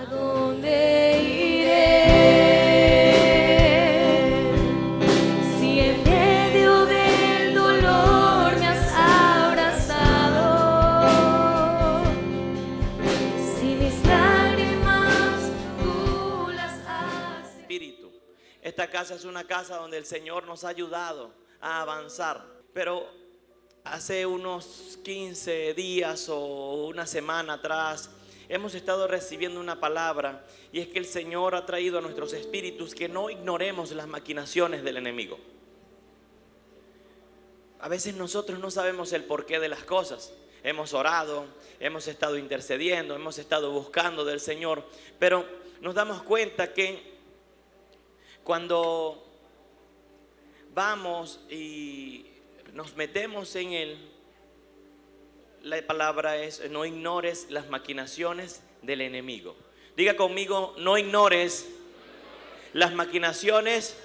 ¿A dónde iré? Si en medio del dolor me has abrazado, si mis lágrimas tú las has... Espíritu. Esta casa es una casa donde el Señor nos ha ayudado a avanzar, pero hace unos 15 días o una semana atrás hemos estado recibiendo una palabra, y es que el Señor ha traído a nuestros espíritus que no ignoremos las maquinaciones del enemigo. A veces nosotros no sabemos el porqué de las cosas. Hemos orado, hemos estado intercediendo, hemos estado buscando del Señor, pero nos damos cuenta que cuando vamos y nos metemos en Él, la palabra es: no ignores las maquinaciones del enemigo. Diga conmigo: no ignores las maquinaciones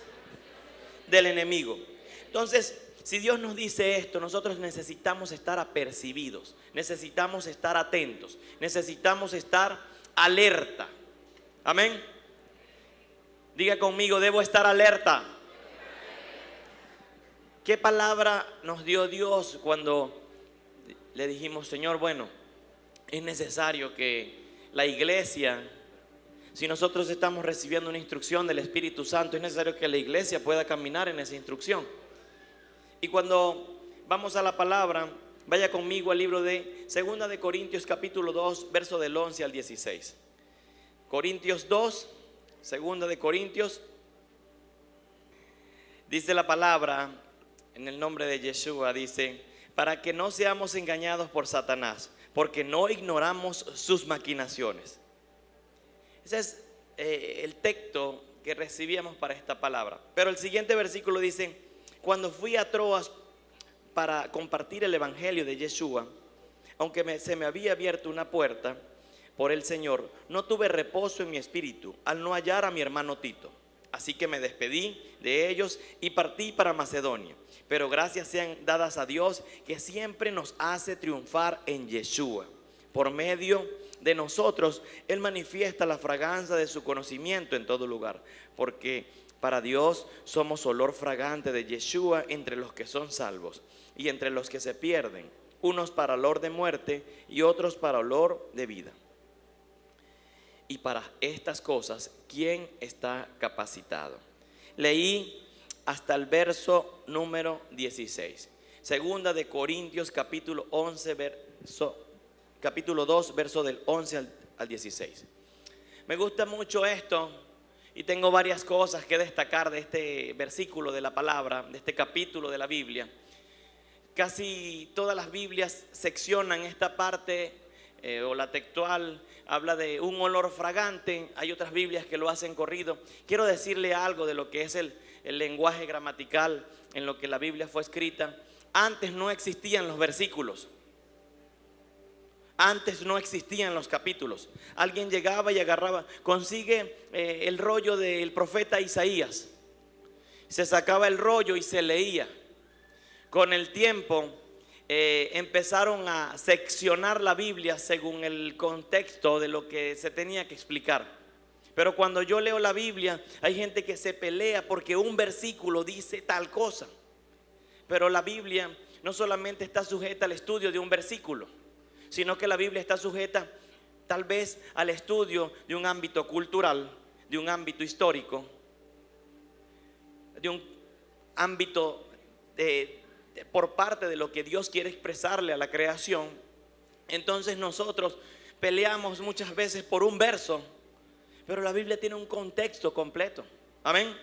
del enemigo. Entonces, si Dios nos dice esto, nosotros necesitamos estar apercibidos, necesitamos estar atentos, necesitamos estar alerta. Amén. Diga conmigo: debo estar alerta. ¿Qué palabra nos dio Dios cuando le dijimos: Señor, bueno, es necesario que la iglesia, si nosotros estamos recibiendo una instrucción del Espíritu Santo, es necesario que la iglesia pueda caminar en esa instrucción? Y cuando vamos a la palabra, vaya conmigo al libro de 2 de Corintios capítulo 2, verso del 11 al 16. Corintios 2, 2 de Corintios, dice la palabra en el nombre de Yeshua, dice: para que no seamos engañados por Satanás, porque no ignoramos sus maquinaciones. Ese es el texto que recibíamos para esta palabra. Pero el siguiente versículo dice: cuando fui a Troas para compartir el evangelio de Yeshua, aunque se me había abierto una puerta por el Señor, no tuve reposo en mi espíritu al no hallar a mi hermano Tito. Así que me despedí de ellos y partí para Macedonia. Pero gracias sean dadas a Dios, que siempre nos hace triunfar en Yeshua. Por medio de nosotros, Él manifiesta la fragancia de su conocimiento en todo lugar. Porque para Dios somos olor fragante de Yeshua entre los que son salvos y entre los que se pierden, unos para olor de muerte y otros para olor de vida. Y para estas cosas, ¿quién está capacitado? Leí hasta el verso número 16. 2 de Corintios capítulo 2, verso del 11 al 16. Me gusta mucho esto y tengo varias cosas que destacar de este versículo de la palabra, de este capítulo de la Biblia. Casi todas las Biblias seccionan esta parte, o la textual habla de un olor fragante. Hay otras Biblias que lo hacen corrido. Quiero decirle algo de lo que es el lenguaje gramatical en lo que la Biblia fue escrita. Antes no existían los versículos. Antes no existían los capítulos. Alguien llegaba y agarraba, consigue el rollo del profeta Isaías. Se sacaba el rollo y se leía. Con el tiempo empezaron a seccionar la Biblia según el contexto de lo que se tenía que explicar. Pero cuando yo leo la Biblia, hay gente que se pelea porque un versículo dice tal cosa. Pero la Biblia no solamente está sujeta al estudio de un versículo, sino que la Biblia está sujeta tal vez al estudio de un ámbito cultural, de un ámbito histórico, de un ámbito por parte de lo que Dios quiere expresarle a la creación. Entonces nosotros peleamos muchas veces por un verso, pero la Biblia tiene un contexto completo. Amén.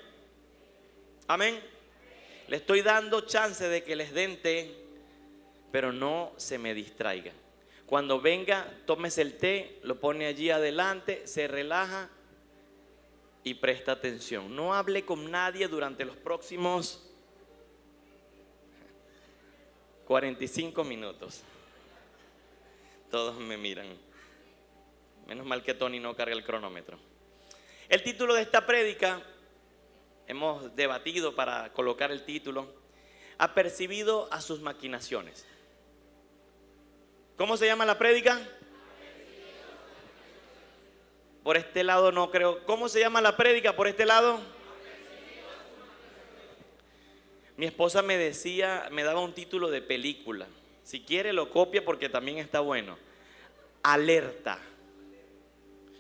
Amén. Le estoy dando chance de que les den té, pero no se me distraigan. Cuando venga, tómese el té, lo pone allí adelante, se relaja y presta atención. No hable con nadie durante los próximos 45 minutos. Todos me miran. Menos mal que Tony no carga el cronómetro. El título de esta prédica, hemos debatido para colocar el título: apercibido a sus maquinaciones. ¿Cómo se llama la prédica? Por este lado no creo. ¿Cómo se llama la prédica por este lado? Mi esposa me decía, me daba un título de película. Si quiere lo copia porque también está bueno. Alerta.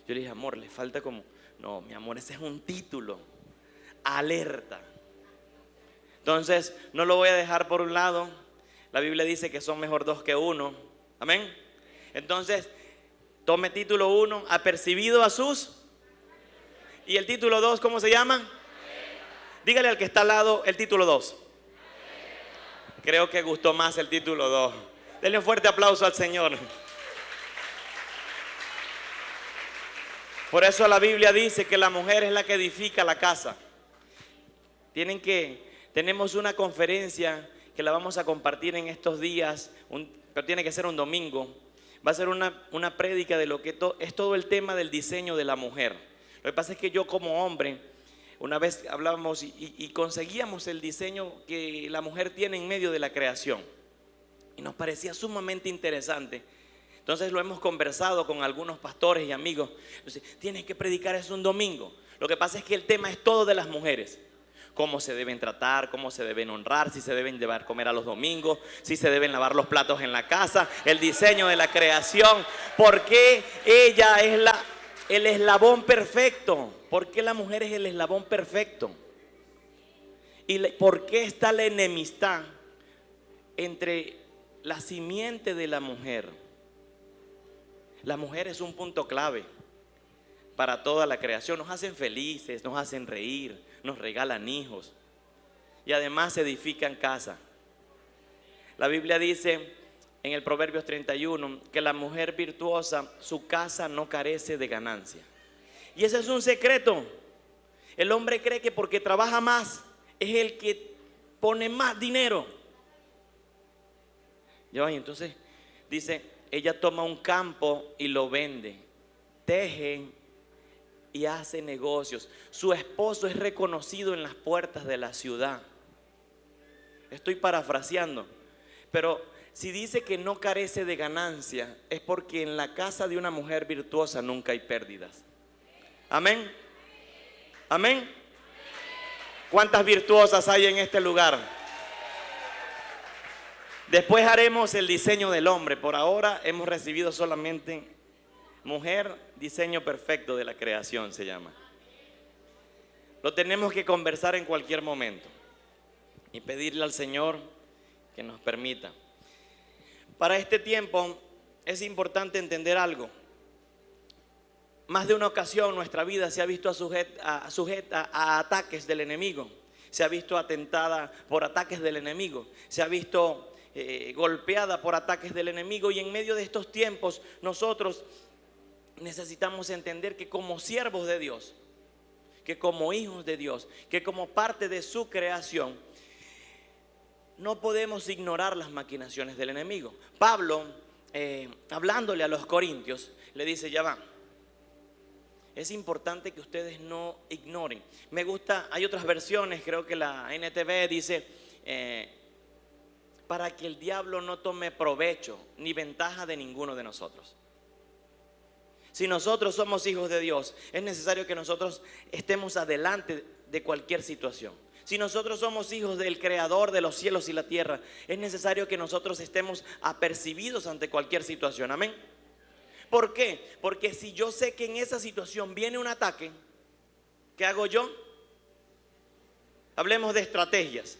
Yo le dije, amor, le falta como... No, mi amor, ese es un título. Alerta. Entonces, no lo voy a dejar por un lado. La Biblia dice que son mejor dos que uno. Amén. Entonces, tome título 1, apercibido a sus. Y el título 2, ¿cómo se llama? Dígale al que está al lado el título 2. Creo que gustó más el título 2. Denle un fuerte aplauso al Señor. Por eso la Biblia dice que la mujer es la que edifica la casa. Tenemos una conferencia que la vamos a compartir en estos días, pero tiene que ser un domingo. Va a ser una prédica de lo que es todo el tema del diseño de la mujer. Lo que pasa es que yo como hombre, una vez hablábamos y conseguíamos el diseño que la mujer tiene en medio de la creación. Y nos parecía sumamente interesante. Entonces lo hemos conversado con algunos pastores y amigos. Entonces, tienes que predicar eso un domingo. Lo que pasa es que el tema es todo de las mujeres. Cómo se deben tratar, cómo se deben honrar, si se deben llevar a comer a los domingos, si se deben lavar los platos en la casa, el diseño de la creación. ¿Por qué ella es el eslabón perfecto? ¿Por qué la mujer es el eslabón perfecto? ¿Y por qué está la enemistad entre la simiente de la mujer? La mujer es un punto clave para toda la creación. Nos hacen felices, nos hacen reír, nos regalan hijos y además edifican casa. La Biblia dice en el Proverbios 31 que la mujer virtuosa, su casa no carece de ganancia. Y ese es un secreto. El hombre cree que porque trabaja más es el que pone más dinero. Y entonces dice, ella toma un campo y lo vende, teje y hace negocios. Su esposo es reconocido en las puertas de la ciudad. Estoy parafraseando, pero si dice que no carece de ganancia, es porque en la casa de una mujer virtuosa nunca hay pérdidas. Amén. Amén. ¿Cuántas virtuosas hay en este lugar? Después haremos el diseño del hombre. Por ahora hemos recibido solamente mujer, diseño perfecto de la creación se llama. Lo tenemos que conversar en cualquier momento y pedirle al Señor que nos permita. Para este tiempo es importante entender algo. Más de una ocasión nuestra vida se ha visto sujeta a ataques del enemigo. Se ha visto atentada por ataques del enemigo. Se ha visto golpeada por ataques del enemigo. Y en medio de estos tiempos nosotros necesitamos entender que como siervos de Dios, que como hijos de Dios, que como parte de su creación, no podemos ignorar las maquinaciones del enemigo. Pablo, hablándole a los corintios, le dice, ya va. Es importante que ustedes no ignoren. Me gusta, hay otras versiones, creo que la NTV dice, para que el diablo no tome provecho ni ventaja de ninguno de nosotros. Si nosotros somos hijos de Dios, es necesario que nosotros estemos adelante de cualquier situación. Si nosotros somos hijos del Creador de los cielos y la tierra, es necesario que nosotros estemos apercibidos ante cualquier situación. Amén. ¿Por qué? Porque si yo sé que en esa situación viene un ataque, ¿qué hago yo? Hablemos de estrategias.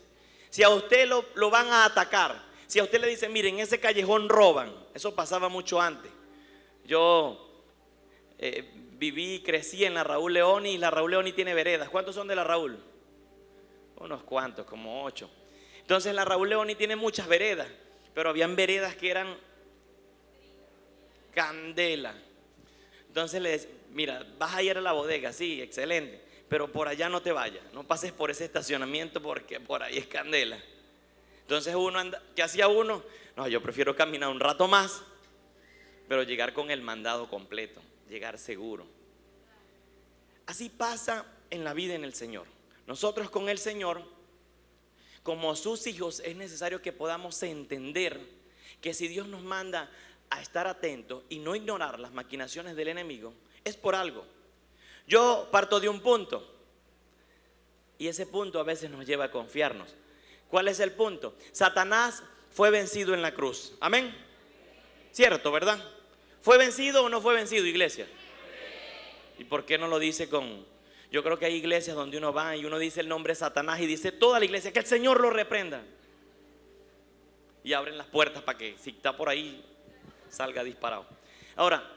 Si a usted lo van a atacar, si a usted le dicen, miren, en ese callejón roban, eso pasaba mucho antes. Yo viví y crecí en la Raúl Leoni, y la Raúl Leoni tiene veredas. ¿Cuántos son de la Raúl? Unos cuantos, como 8. Entonces la Raúl Leoni tiene muchas veredas, pero habían veredas que eran candela. Entonces le decía, mira, vas a ir a la bodega, sí, excelente, pero por allá no te vayas, no pases por ese estacionamiento porque por ahí es candela. Entonces ¿qué hacía uno? No, yo prefiero caminar un rato más, pero llegar con el mandado completo, llegar seguro. Así pasa en la vida en el Señor. Nosotros con el Señor, como sus hijos, es necesario que podamos entender que si Dios nos manda a estar atentos y no ignorar las maquinaciones del enemigo, es por algo. Yo parto de un punto y ese punto a veces nos lleva a confiarnos. ¿Cuál es el punto? Satanás fue vencido en la cruz. Amén. Cierto, ¿verdad? ¿Fue vencido o no fue vencido, iglesia? ¿Y por qué no lo dice con...? Yo creo que hay iglesias donde uno va y uno dice el nombre de Satanás y dice toda la iglesia que el Señor lo reprenda. Y abren las puertas para que si está por ahí salga disparado. Ahora,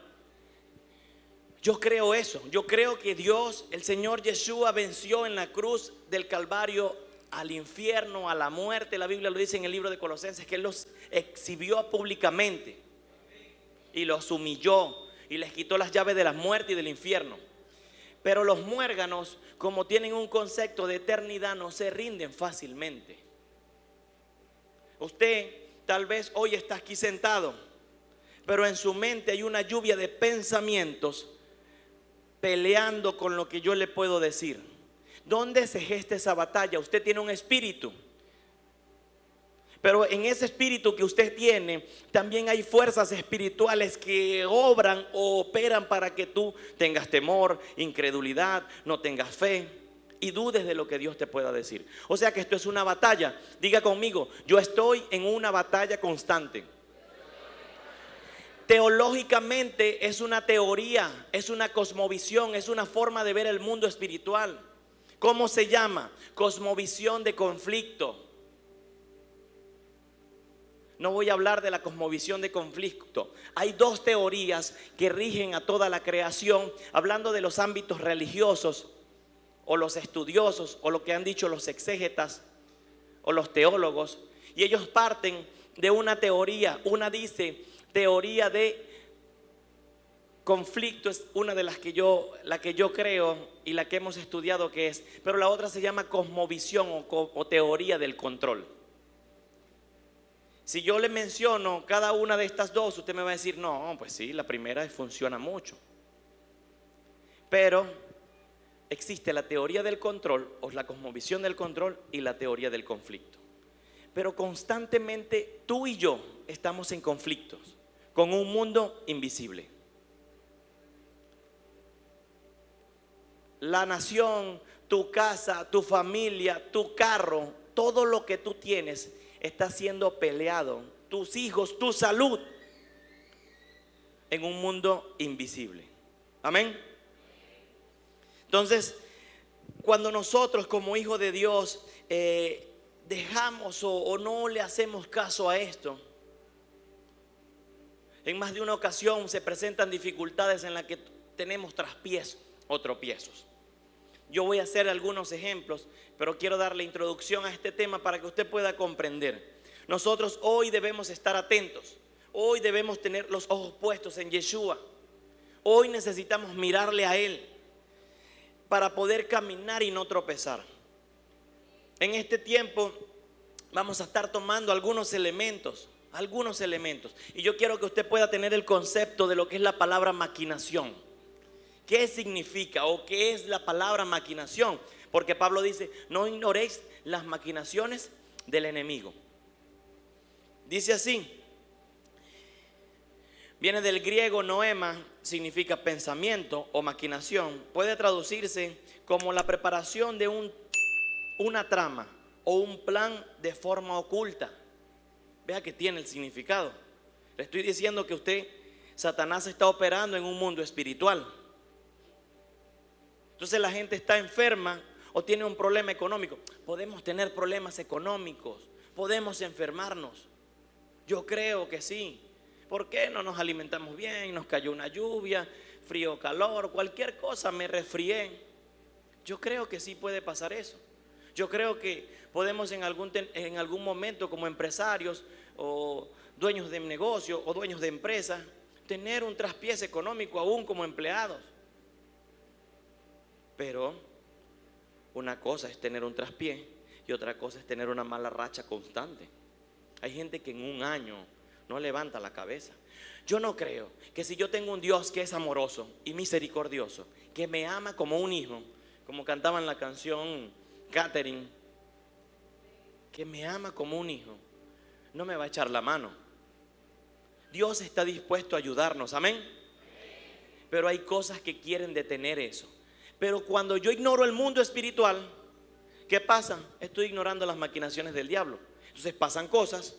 yo creo eso. Yo creo que Dios, el Señor Yeshua, venció en la cruz del Calvario al infierno, a la muerte. La Biblia lo dice en el libro de Colosenses, que Él los exhibió públicamente y los humilló y les quitó las llaves de la muerte y del infierno. Pero los muérganos, como tienen un concepto de eternidad, no se rinden fácilmente. Usted tal vez hoy está aquí sentado, pero en su mente hay una lluvia de pensamientos peleando con lo que yo le puedo decir. ¿Dónde se gesta esa batalla? Usted tiene un espíritu, pero en ese espíritu que usted tiene también hay fuerzas espirituales que obran o operan para que tú tengas temor, incredulidad, no tengas fe y dudes de lo que Dios te pueda decir. O sea que esto es una batalla. Diga conmigo, yo estoy en una batalla constante. Teológicamente es una teoría, es una cosmovisión, es una forma de ver el mundo espiritual. ¿Cómo se llama? Cosmovisión de conflicto. No voy a hablar de la cosmovisión de conflicto. Hay dos teorías que rigen a toda la creación, hablando de los ámbitos religiosos o los estudiosos o lo que han dicho los exégetas o los teólogos. Y ellos parten de una teoría. Una dice teoría de conflicto, es una de las que la que yo creo y la que hemos estudiado que es. Pero la otra se llama cosmovisión o teoría del control. Si yo le menciono cada una de estas dos, usted me va a decir, no, pues sí, la primera funciona mucho. Pero existe la teoría del control o la cosmovisión del control y la teoría del conflicto. Pero constantemente tú y yo estamos en conflictos con un mundo invisible. La nación, tu casa, tu familia, tu carro, todo lo que tú tienes está siendo peleado, tus hijos, tu salud, en un mundo invisible. Amén. Entonces, cuando nosotros como hijos de Dios dejamos o no le hacemos caso a esto, en más de una ocasión se presentan dificultades en las que tenemos traspiés o tropiezos. Yo voy a hacer algunos ejemplos, pero quiero darle introducción a este tema para que usted pueda comprender. Nosotros hoy debemos estar atentos. Hoy debemos tener los ojos puestos en Yeshua. Hoy necesitamos mirarle a Él para poder caminar y no tropezar. En este tiempo vamos a estar tomando algunos elementos. Y yo quiero que usted pueda tener el concepto de lo que es la palabra maquinación. ¿Qué significa o qué es la palabra maquinación? Porque Pablo dice, no ignoréis las maquinaciones del enemigo. Dice así, viene del griego noema, significa pensamiento o maquinación. Puede traducirse como la preparación de una trama o un plan de forma oculta. Vea que tiene el significado. Le estoy diciendo que Satanás está operando en un mundo espiritual. Entonces la gente está enferma o tiene un problema económico. Podemos tener problemas económicos, podemos enfermarnos. Yo creo que sí. ¿Por qué no nos alimentamos bien? Nos cayó una lluvia, frío, calor, cualquier cosa, me resfrié. Yo creo que sí puede pasar eso. Yo creo que podemos en algún momento como empresarios o dueños de negocio o dueños de empresas tener un traspiés económico aún como empleados. Pero una cosa es tener un traspié y otra cosa es tener una mala racha constante. Hay gente que en un año no levanta la cabeza. Yo no creo que si yo tengo un Dios que es amoroso y misericordioso, que me ama como un hijo, como cantaba en la canción Catherine, que me ama como un hijo, no me va a echar la mano. Dios está dispuesto a ayudarnos, amén. Pero hay cosas que quieren detener eso. Pero cuando yo ignoro el mundo espiritual, ¿qué pasa? Estoy ignorando las maquinaciones del diablo. Entonces pasan cosas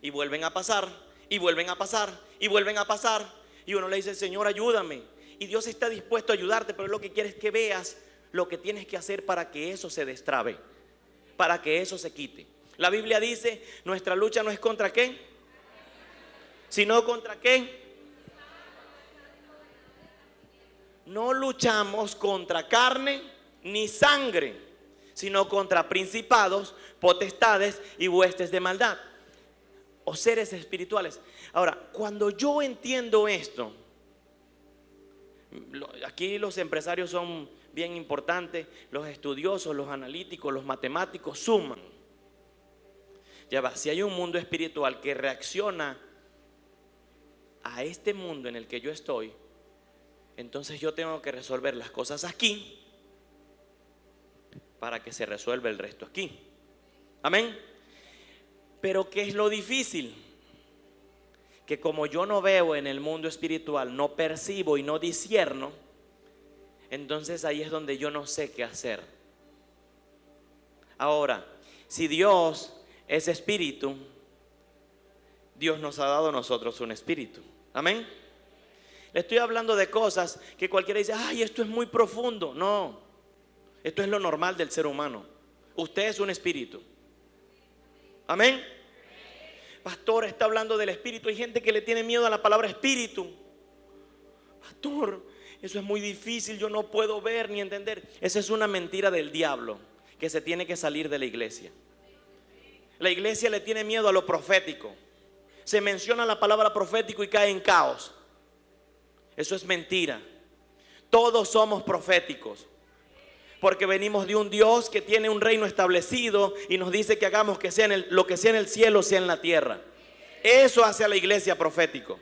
y vuelven a pasar, y vuelven a pasar, y vuelven a pasar. Y uno le dice, Señor, ayúdame. Y Dios está dispuesto a ayudarte, pero lo que quiere es que veas lo que tienes que hacer para que eso se destrabe, para que eso se quite. La Biblia dice, nuestra lucha no es contra ¿qué? Sino contra ¿qué? No luchamos contra carne ni sangre, sino contra principados, potestades y huestes de maldad, o seres espirituales. Ahora, cuando yo entiendo esto, aquí los empresarios son bien importantes, los estudiosos, los analíticos, los matemáticos suman. Ya va, si hay un mundo espiritual que reacciona a este mundo en el que yo estoy, entonces yo tengo que resolver las cosas aquí para que se resuelva el resto aquí. Amén. Pero ¿qué es lo difícil? Que como yo no veo en el mundo espiritual, no percibo y no discierno, entonces ahí es donde yo no sé qué hacer. Ahora, si Dios es espíritu, Dios nos ha dado a nosotros un espíritu. Amén. Le estoy hablando de cosas que cualquiera dice, ay, esto es muy profundo. No, esto es lo normal del ser humano. Usted es un espíritu. Amén. Pastor, está hablando del espíritu. Hay gente que le tiene miedo a la palabra espíritu. Pastor, eso es muy difícil, yo no puedo ver ni entender. Esa es una mentira del diablo que se tiene que salir de la iglesia. La iglesia le tiene miedo a lo profético. Se menciona la palabra profético y cae en caos. Eso es mentira. Todos somos proféticos, porque venimos de un Dios que tiene un reino establecido y nos dice que hagamos que sea lo que sea en el cielo, sea en la tierra. Eso hace a la iglesia profético.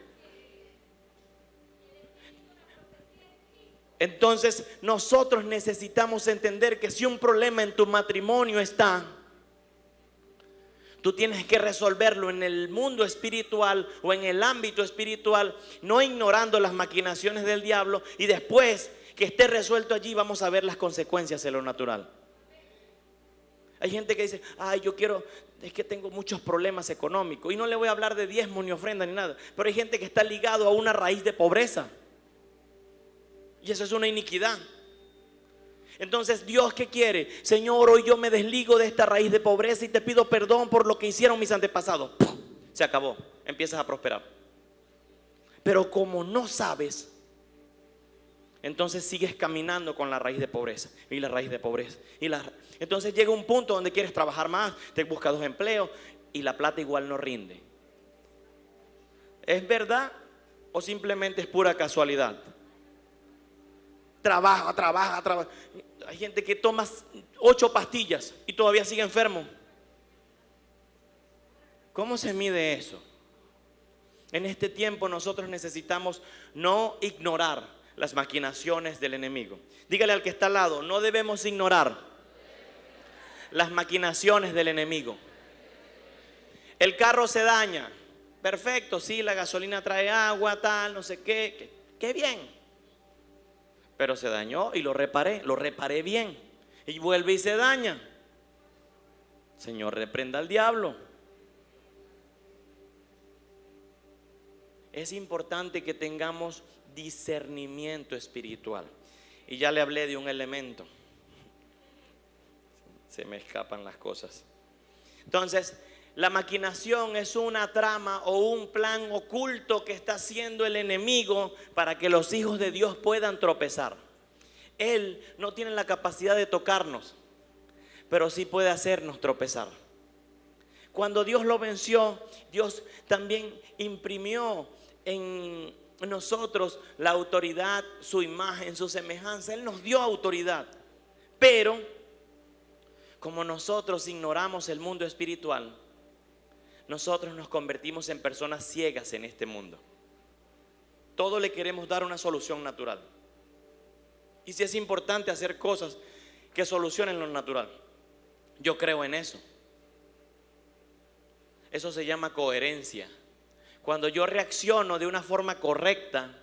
Entonces nosotros necesitamos entender que si un problema en tu matrimonio está, tú tienes que resolverlo en el mundo espiritual o en el ámbito espiritual, no ignorando las maquinaciones del diablo, y después que esté resuelto allí vamos a ver las consecuencias en lo natural. Hay gente que dice, ay, es que tengo muchos problemas económicos, y no le voy a hablar de diezmo ni ofrenda ni nada, pero hay gente que está ligado a una raíz de pobreza, y eso es una iniquidad. Entonces, ¿Dios qué quiere? Señor, hoy yo me desligo de esta raíz de pobreza y te pido perdón por lo que hicieron mis antepasados. ¡Pum! Se acabó, empiezas a prosperar. Pero como no sabes, entonces sigues caminando con la raíz de pobreza y la raíz de pobreza. Entonces llega un punto donde quieres trabajar más, te buscas 2 empleos y la plata igual no rinde. ¿Es verdad o simplemente es pura casualidad? Trabaja. Hay gente que toma 8 pastillas y todavía sigue enfermo. ¿Cómo se mide eso? En este tiempo nosotros necesitamos no ignorar las maquinaciones del enemigo. Dígale al que está al lado, no debemos ignorar las maquinaciones del enemigo. El carro se daña. Perfecto, sí, la gasolina trae agua, tal, no sé qué. Qué bien. Pero se dañó y lo reparé bien. Y vuelve y se daña. Señor, reprenda al diablo. Es importante que tengamos discernimiento espiritual. Y ya le hablé de un elemento. Se me escapan las cosas. Entonces, la maquinación es una trama o un plan oculto que está haciendo el enemigo para que los hijos de Dios puedan tropezar. Él no tiene la capacidad de tocarnos, pero sí puede hacernos tropezar. Cuando Dios lo venció, Dios también imprimió en nosotros la autoridad, su imagen, su semejanza. Él nos dio autoridad, pero como nosotros ignoramos el mundo espiritual, nosotros nos convertimos en personas ciegas en este mundo. Todo le queremos dar una solución natural. Y si es importante hacer cosas que solucionen lo natural, yo creo en eso. Eso se llama coherencia. Cuando yo reacciono de una forma correcta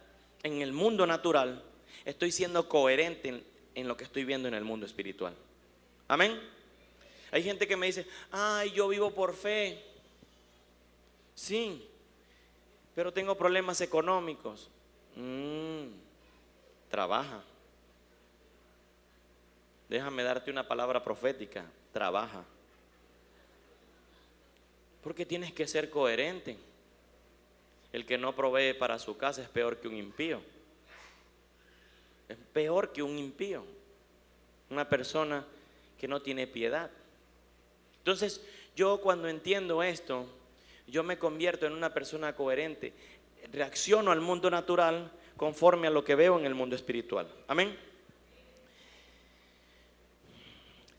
en el mundo natural, estoy siendo coherente en lo que estoy viendo en el mundo espiritual. Amén. Hay gente que me dice, ay, yo vivo por fe. Sí, pero tengo problemas económicos. Trabaja. Déjame darte una palabra profética. Trabaja. Porque tienes que ser coherente. El que no provee para su casa es peor que un impío. Es peor que un impío. Una persona que no tiene piedad. Entonces, yo cuando entiendo esto, yo me convierto en una persona coherente. Reacciono al mundo natural conforme a lo que veo en el mundo espiritual. Amén.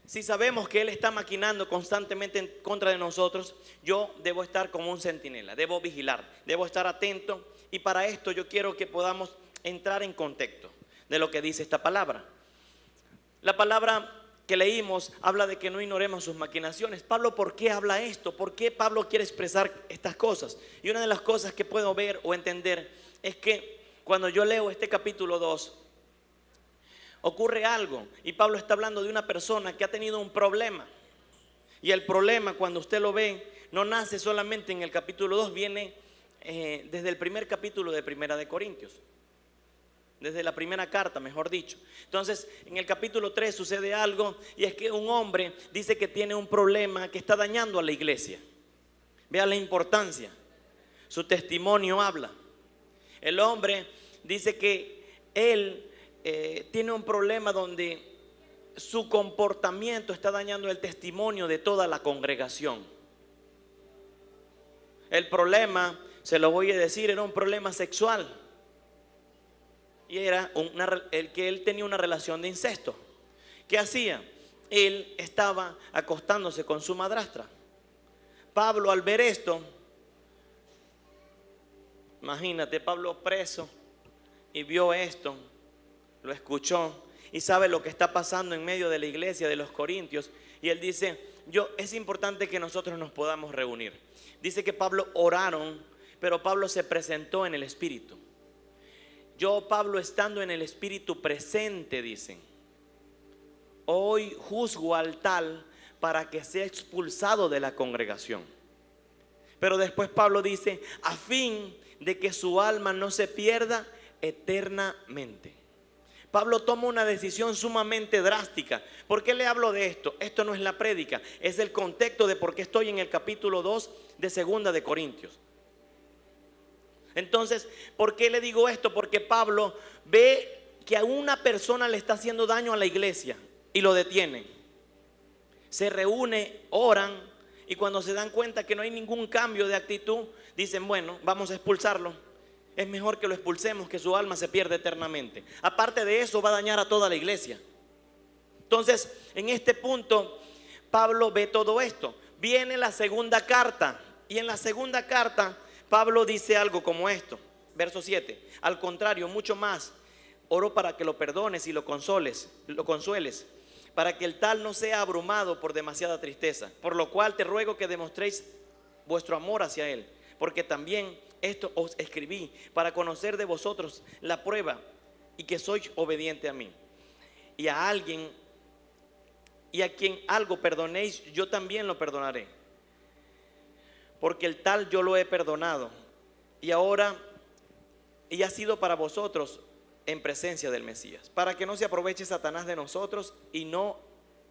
Si sabemos que Él está maquinando constantemente en contra de nosotros, yo debo estar como un centinela, debo vigilar, debo estar atento. Y para esto yo quiero que podamos entrar en contexto de lo que dice esta palabra. La palabra que leímos habla de que no ignoremos sus maquinaciones. Pablo, ¿por qué habla esto? ¿Por qué Pablo quiere expresar estas cosas? Y una de las cosas que puedo ver o entender es que cuando yo leo este capítulo 2, ocurre algo, y Pablo está hablando de una persona que ha tenido un problema. Y el problema, cuando usted lo ve, no nace solamente en el capítulo 2, viene desde el primer capítulo de Primera de Corintios, desde la primera carta, mejor dicho. Entonces, en el capítulo 3 sucede algo, y es que un hombre dice que tiene un problema que está dañando a la iglesia. Vea la importancia. Su testimonio habla. El hombre dice que él tiene un problema donde su comportamiento está dañando el testimonio de toda la congregación. El problema, se lo voy a decir, era un problema sexual. Y era el que él tenía una relación de incesto. ¿Qué hacía? Él estaba acostándose con su madrastra. Pablo, al ver esto, imagínate, Pablo preso, y vio esto, lo escuchó y sabe lo que está pasando en medio de la iglesia de los Corintios. Y él dice, es importante que nosotros nos podamos reunir. Dice que Pablo oraron, pero Pablo se presentó en el Espíritu. Pablo, estando en el Espíritu presente, dicen, hoy juzgo al tal para que sea expulsado de la congregación. Pero después Pablo dice, a fin de que su alma no se pierda eternamente. Pablo toma una decisión sumamente drástica. ¿Por qué le hablo de esto? Esto no es la prédica, es el contexto de por qué estoy en el capítulo 2 de Segunda de Corintios. Entonces, ¿por qué le digo esto? Porque Pablo ve que a una persona le está haciendo daño a la iglesia y lo detiene. Se reúne, oran, y cuando se dan cuenta que no hay ningún cambio de actitud, dicen, bueno, vamos a expulsarlo. Es mejor que lo expulsemos, que su alma se pierda eternamente. Aparte de eso, va a dañar a toda la iglesia. Entonces, en este punto, Pablo ve todo esto. Viene la segunda carta, y en la segunda carta, Pablo dice algo como esto, verso 7. Al contrario, mucho más, oro para que lo perdones y lo consueles, para que el tal no sea abrumado por demasiada tristeza. Por lo cual te ruego que demostréis vuestro amor hacia él, porque también esto os escribí para conocer de vosotros la prueba y que sois obediente a mí. Y a alguien y a quien algo perdonéis, yo también lo perdonaré. Porque el tal yo lo he perdonado, y ahora y ha sido para vosotros en presencia del Mesías, para que no se aproveche Satanás de nosotros, y no,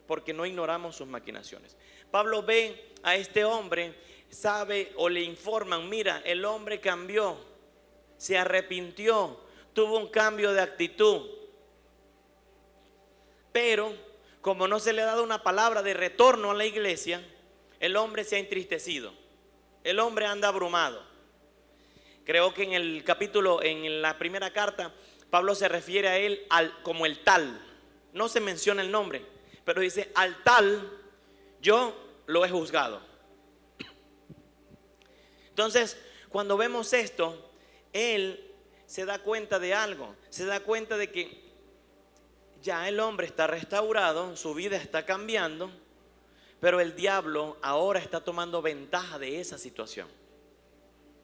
porque no ignoramos sus maquinaciones. Pablo ve a este hombre, sabe o le informan, mira, el hombre cambió, se arrepintió, tuvo un cambio de actitud, pero como no se le ha dado una palabra de retorno a la iglesia, el hombre se ha entristecido, el hombre anda abrumado. Creo que en la primera carta, Pablo se refiere a él como el tal, no se menciona el nombre, pero dice, al tal yo lo he juzgado. Entonces, cuando vemos esto, él se da cuenta de algo, se da cuenta de que ya el hombre está restaurado, su vida está cambiando, pero el diablo ahora está tomando ventaja de esa situación.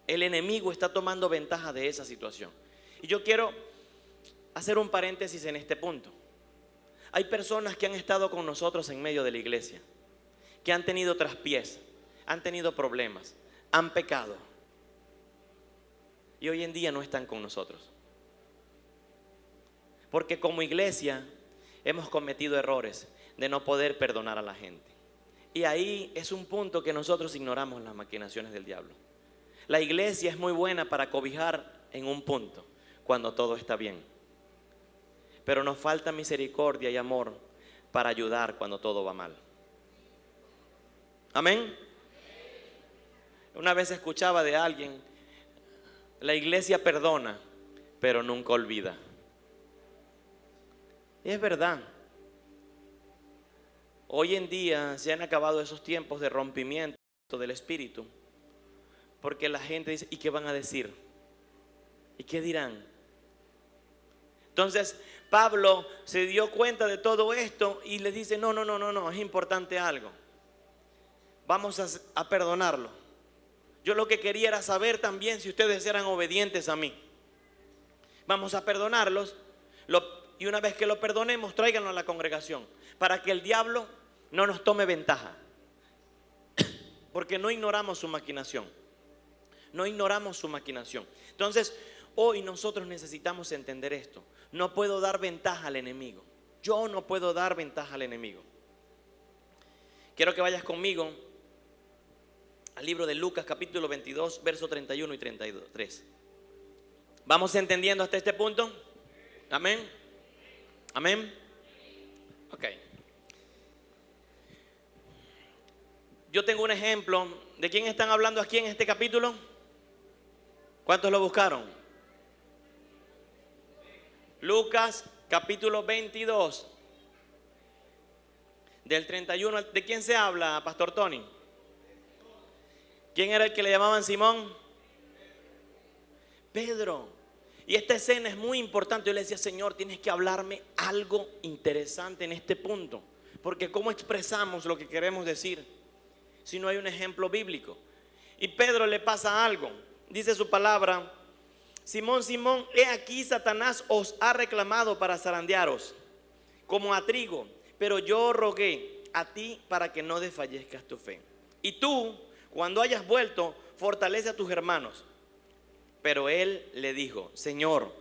El enemigo está tomando ventaja de esa situación. Y yo quiero hacer un paréntesis en este punto. Hay personas que han estado con nosotros en medio de la iglesia, que han tenido traspiés, han tenido problemas, han pecado. Y hoy en día no están con nosotros. Porque como iglesia hemos cometido errores de no poder perdonar a la gente. Y ahí es un punto que nosotros ignoramos las maquinaciones del diablo. La iglesia es muy buena para cobijar en un punto, cuando todo está bien. Pero nos falta misericordia y amor para ayudar cuando todo va mal. Amén. Una vez escuchaba de alguien: la iglesia perdona, pero nunca olvida. Y es verdad. Hoy en día se han acabado esos tiempos de rompimiento del espíritu, porque la gente dice: ¿y qué van a decir? ¿Y qué dirán? Entonces Pablo se dio cuenta de todo esto y le dice: no, es importante algo. Vamos a perdonarlo. Yo lo que quería era saber también si ustedes eran obedientes a mí. Vamos a perdonarlos, y una vez que lo perdonemos, tráiganlo a la congregación, para que el diablo no nos tome ventaja. Porque no ignoramos su maquinación. No ignoramos su maquinación. Entonces, hoy nosotros necesitamos entender esto. No puedo dar ventaja al enemigo. Yo no puedo dar ventaja al enemigo. Quiero que vayas conmigo al libro de Lucas, capítulo 22, versos 31 y 33. ¿Vamos entendiendo hasta este punto? Amén. Amén. Ok. Yo tengo un ejemplo. ¿De quién están hablando aquí en este capítulo? ¿Cuántos lo buscaron? Lucas capítulo 22, del 31. ¿De quién se habla, Pastor Tony? ¿Quién era el que le llamaban Simón? Pedro. Y esta escena es muy importante. Yo le decía: Señor, tienes que hablarme algo interesante en este punto, porque ¿cómo expresamos lo que queremos decir si no hay un ejemplo bíblico? Y Pedro le pasa algo. Dice su palabra: Simón, Simón, he aquí Satanás os ha reclamado para zarandearos como a trigo, pero yo rogué a ti para que no desfallezcas tu fe. Y tú, cuando hayas vuelto, fortalece a tus hermanos. Pero él le dijo: Señor,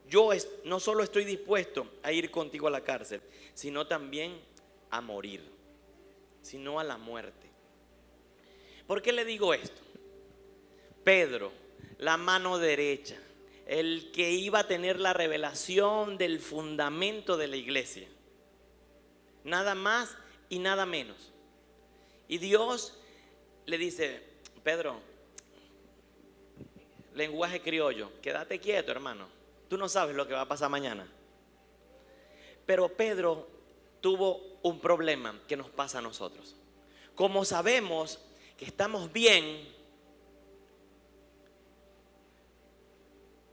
yo no solo estoy dispuesto a ir contigo a la cárcel, sino también a morir, sino a la muerte. ¿Por qué le digo esto? Pedro, la mano derecha, el que iba a tener la revelación del fundamento de la iglesia, nada más y nada menos. Y Dios le dice: Pedro, lenguaje criollo, quédate quieto, hermano, tú no sabes lo que va a pasar mañana. Pero Pedro tuvo un problema que nos pasa a nosotros. Como sabemos que estamos bien,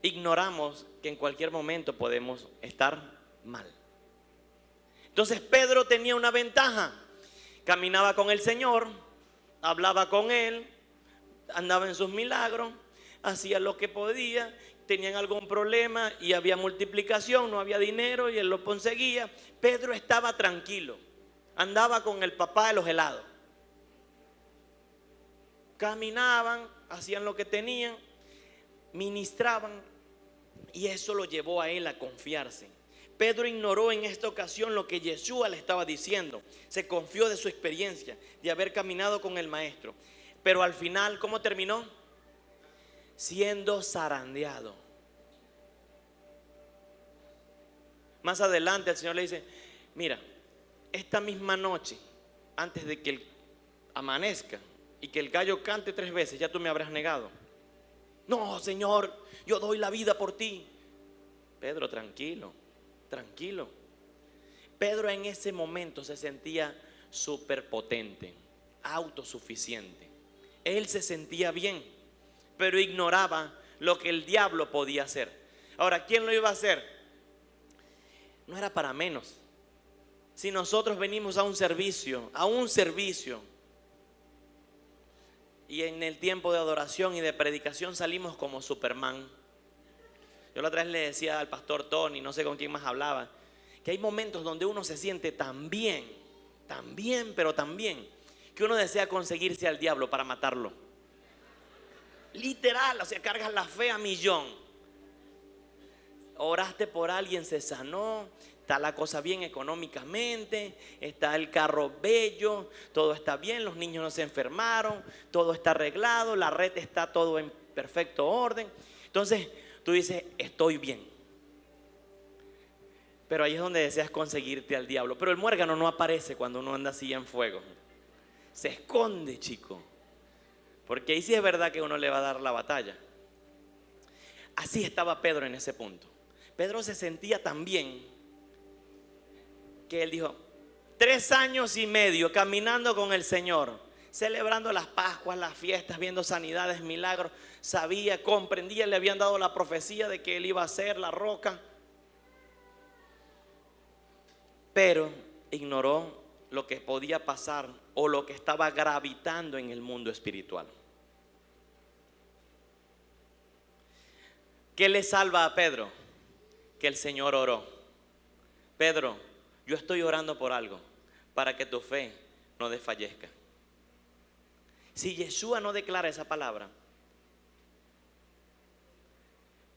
ignoramos que en cualquier momento podemos estar mal. Entonces Pedro tenía una ventaja. Caminaba con el Señor, hablaba con Él, andaba en sus milagros, hacía lo que podía. Tenían algún problema y había multiplicación, no había dinero y él lo conseguía. Pedro estaba tranquilo, andaba con el papá de los helados. Caminaban, hacían lo que tenían, ministraban, y eso lo llevó a él a confiarse. Pedro ignoró en esta ocasión lo que Yeshua le estaba diciendo. Se confió de su experiencia, de haber caminado con el maestro. Pero al final, ¿cómo terminó? Siendo zarandeado. Más adelante el Señor le dice: mira, esta misma noche, antes de que amanezca y que el gallo cante 3 veces, ya tú me habrás negado. No, Señor, yo doy la vida por ti. Pedro, tranquilo, tranquilo. Pedro en ese momento se sentía superpotente, autosuficiente. Él se sentía bien, pero ignoraba lo que el diablo podía hacer. Ahora, ¿quién lo iba a hacer? No era para menos. Si nosotros venimos a un servicio, y en el tiempo de adoración y de predicación salimos como Superman. Yo la otra vez le decía al pastor Tony, no sé con quién más hablaba, que hay momentos donde uno se siente tan bien, pero tan bien, que uno desea conseguirse al diablo para matarlo. Literal, o sea, cargas la fe a millón. Oraste por alguien, se sanó, está la cosa bien económicamente, está el carro bello, todo está bien, los niños no se enfermaron, todo está arreglado, la red está todo en perfecto orden. Entonces tú dices, estoy bien. Pero ahí es donde deseas conseguirte al diablo. Pero el muérgano no aparece cuando uno anda así en fuego. Se esconde, chico. Porque ahí sí es verdad que uno le va a dar la batalla. Así estaba Pedro en ese punto. Pedro se sentía tan bien que él dijo, 3 años y medio caminando con el Señor, celebrando las Pascuas, las fiestas, viendo sanidades, milagros. Sabía, comprendía, le habían dado la profecía de que él iba a ser la roca. Pero ignoró lo que podía pasar o lo que estaba gravitando en el mundo espiritual. ¿Qué le salva a Pedro? Que el Señor oró. Pedro, yo estoy orando por algo, para que tu fe no desfallezca. Si Yeshua no declara esa palabra,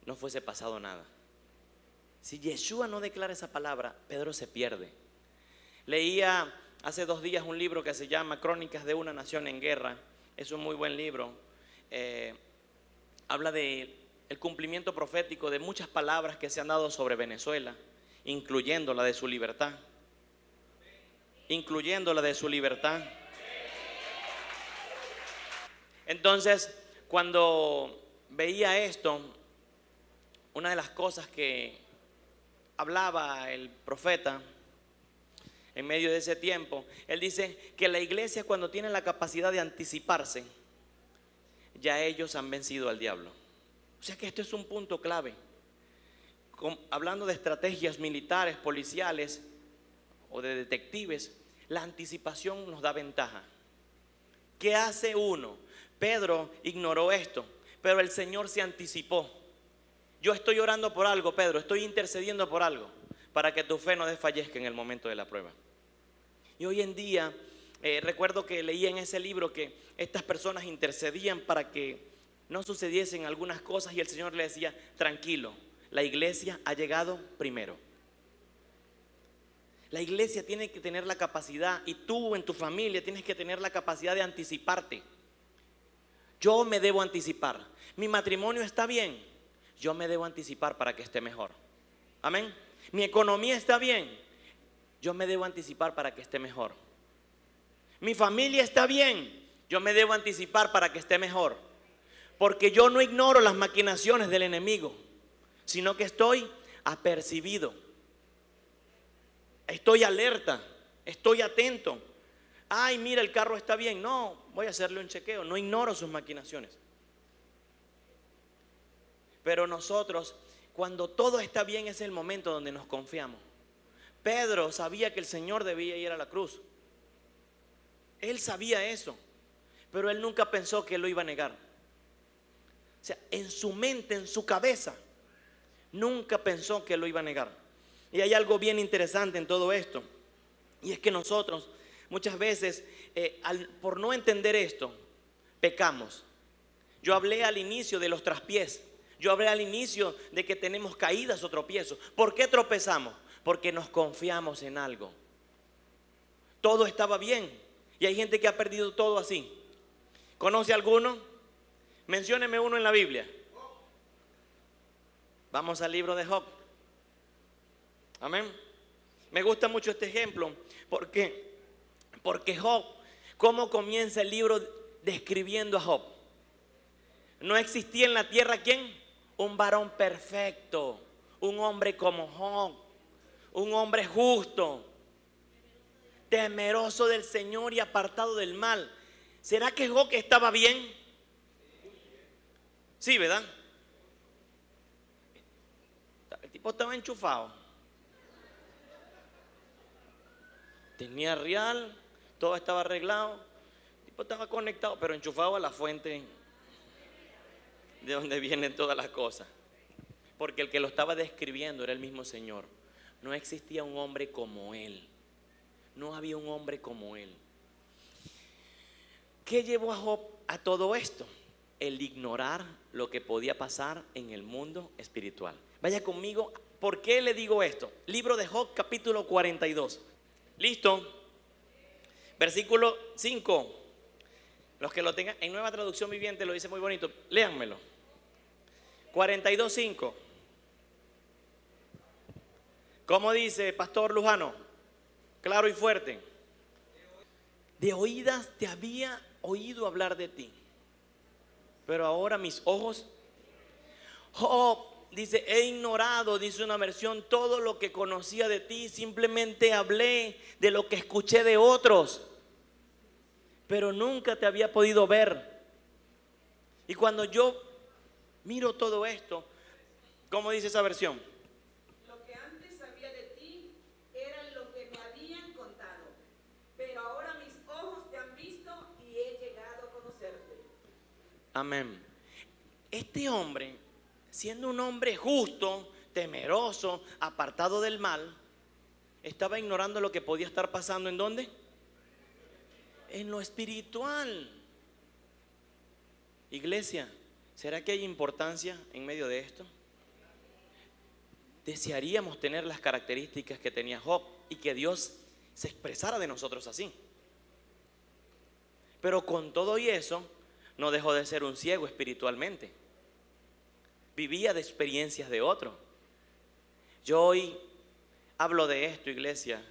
no fuese pasado nada. Si Yeshua no declara esa palabra, Pedro se pierde. Leía hace 2 días un libro que se llama Crónicas de una nación en guerra. Es un muy buen libro. Habla de el cumplimiento profético de muchas palabras que se han dado sobre Venezuela, incluyendo la de su libertad. Incluyendo la de su libertad. Entonces, cuando veía esto, una de las cosas que hablaba el profeta en medio de ese tiempo, él dice que la iglesia, cuando tiene la capacidad de anticiparse, ya ellos han vencido al diablo. O sea que esto es un punto clave. Hablando de estrategias militares, policiales o de detectives, la anticipación nos da ventaja. ¿Qué hace uno? Pedro ignoró esto, pero el Señor se anticipó. Yo estoy orando por algo, Pedro, estoy intercediendo por algo, para que tu fe no desfallezca en el momento de la prueba. Y hoy en día, recuerdo que leí en ese libro que estas personas intercedían para que no sucediesen algunas cosas, y el Señor le decía, tranquilo, la iglesia ha llegado primero. La iglesia tiene que tener la capacidad, y tú en tu familia tienes que tener la capacidad de anticiparte. Yo me debo anticipar. Mi matrimonio está bien, yo me debo anticipar para que esté mejor. Amén. Mi economía está bien, yo me debo anticipar para que esté mejor. Mi familia está bien, yo me debo anticipar para que esté mejor. Porque yo no ignoro las maquinaciones del enemigo, sino que estoy apercibido. Estoy alerta, estoy atento. Ay, mira, el carro está bien. No, voy a hacerle un chequeo. No ignoro sus maquinaciones. Pero nosotros, cuando todo está bien, es el momento donde nos confiamos. Pedro sabía que el Señor debía ir a la cruz. Él sabía eso, pero él nunca pensó que lo iba a negar. O sea, en su mente, en su cabeza, nunca pensó que lo iba a negar. Y hay algo bien interesante en todo esto, y es que nosotros muchas veces, por no entender esto, pecamos. Yo hablé al inicio de los traspiés. Yo hablé al inicio de que tenemos caídas o tropiezos. ¿Por qué tropezamos? Porque nos confiamos en algo. Todo estaba bien, y hay gente que ha perdido todo así. ¿Conoce alguno? Mencióneme uno en la Biblia. Vamos al libro de Job. Amén. Me gusta mucho este ejemplo. Porque Job, ¿cómo comienza el libro describiendo a Job? No existía en la tierra, ¿quién? Un varón perfecto, un hombre como Job, un hombre justo, temeroso del Señor y apartado del mal. ¿Será que Job estaba bien? Sí, ¿verdad? El tipo estaba enchufado. Tenía real, todo estaba arreglado. tipo estaba conectado, pero enchufado a la fuente de donde vienen todas las cosas. Porque el que lo estaba describiendo era el mismo Señor. No existía un hombre como él. No había un hombre como él. ¿Qué llevó a Job a todo esto? El ignorar lo que podía pasar en el mundo espiritual. Vaya conmigo, ¿por qué le digo esto? Libro de Job, capítulo 42. ¿Listo? Versículo 5. Los que lo tengan en Nueva Traducción Viviente lo dice muy bonito. Léanmelo. 42:5. ¿Cómo dice Pastor Lujano? Claro y fuerte. De oídas te había oído hablar de ti, pero ahora mis ojos. Job dice, he ignorado, dice una versión, todo lo que conocía de ti. Simplemente hablé de lo que escuché de otros, pero nunca te había podido ver. Y cuando yo miro todo esto, ¿cómo dice esa versión? Lo que antes sabía de ti era lo que me habían contado, pero ahora mis ojos te han visto y he llegado a conocerte. Amén. Este hombre, siendo un hombre justo, temeroso, apartado del mal, estaba ignorando lo que podía estar pasando. ¿En dónde? En lo espiritual. Iglesia, ¿será que hay importancia en medio de esto? Desearíamos tener las características que tenía Job y que Dios se expresara de nosotros así. Pero con todo y eso, no dejó de ser un ciego espiritualmente. Vivía de experiencias de otro. Yo hoy hablo de esto, iglesia,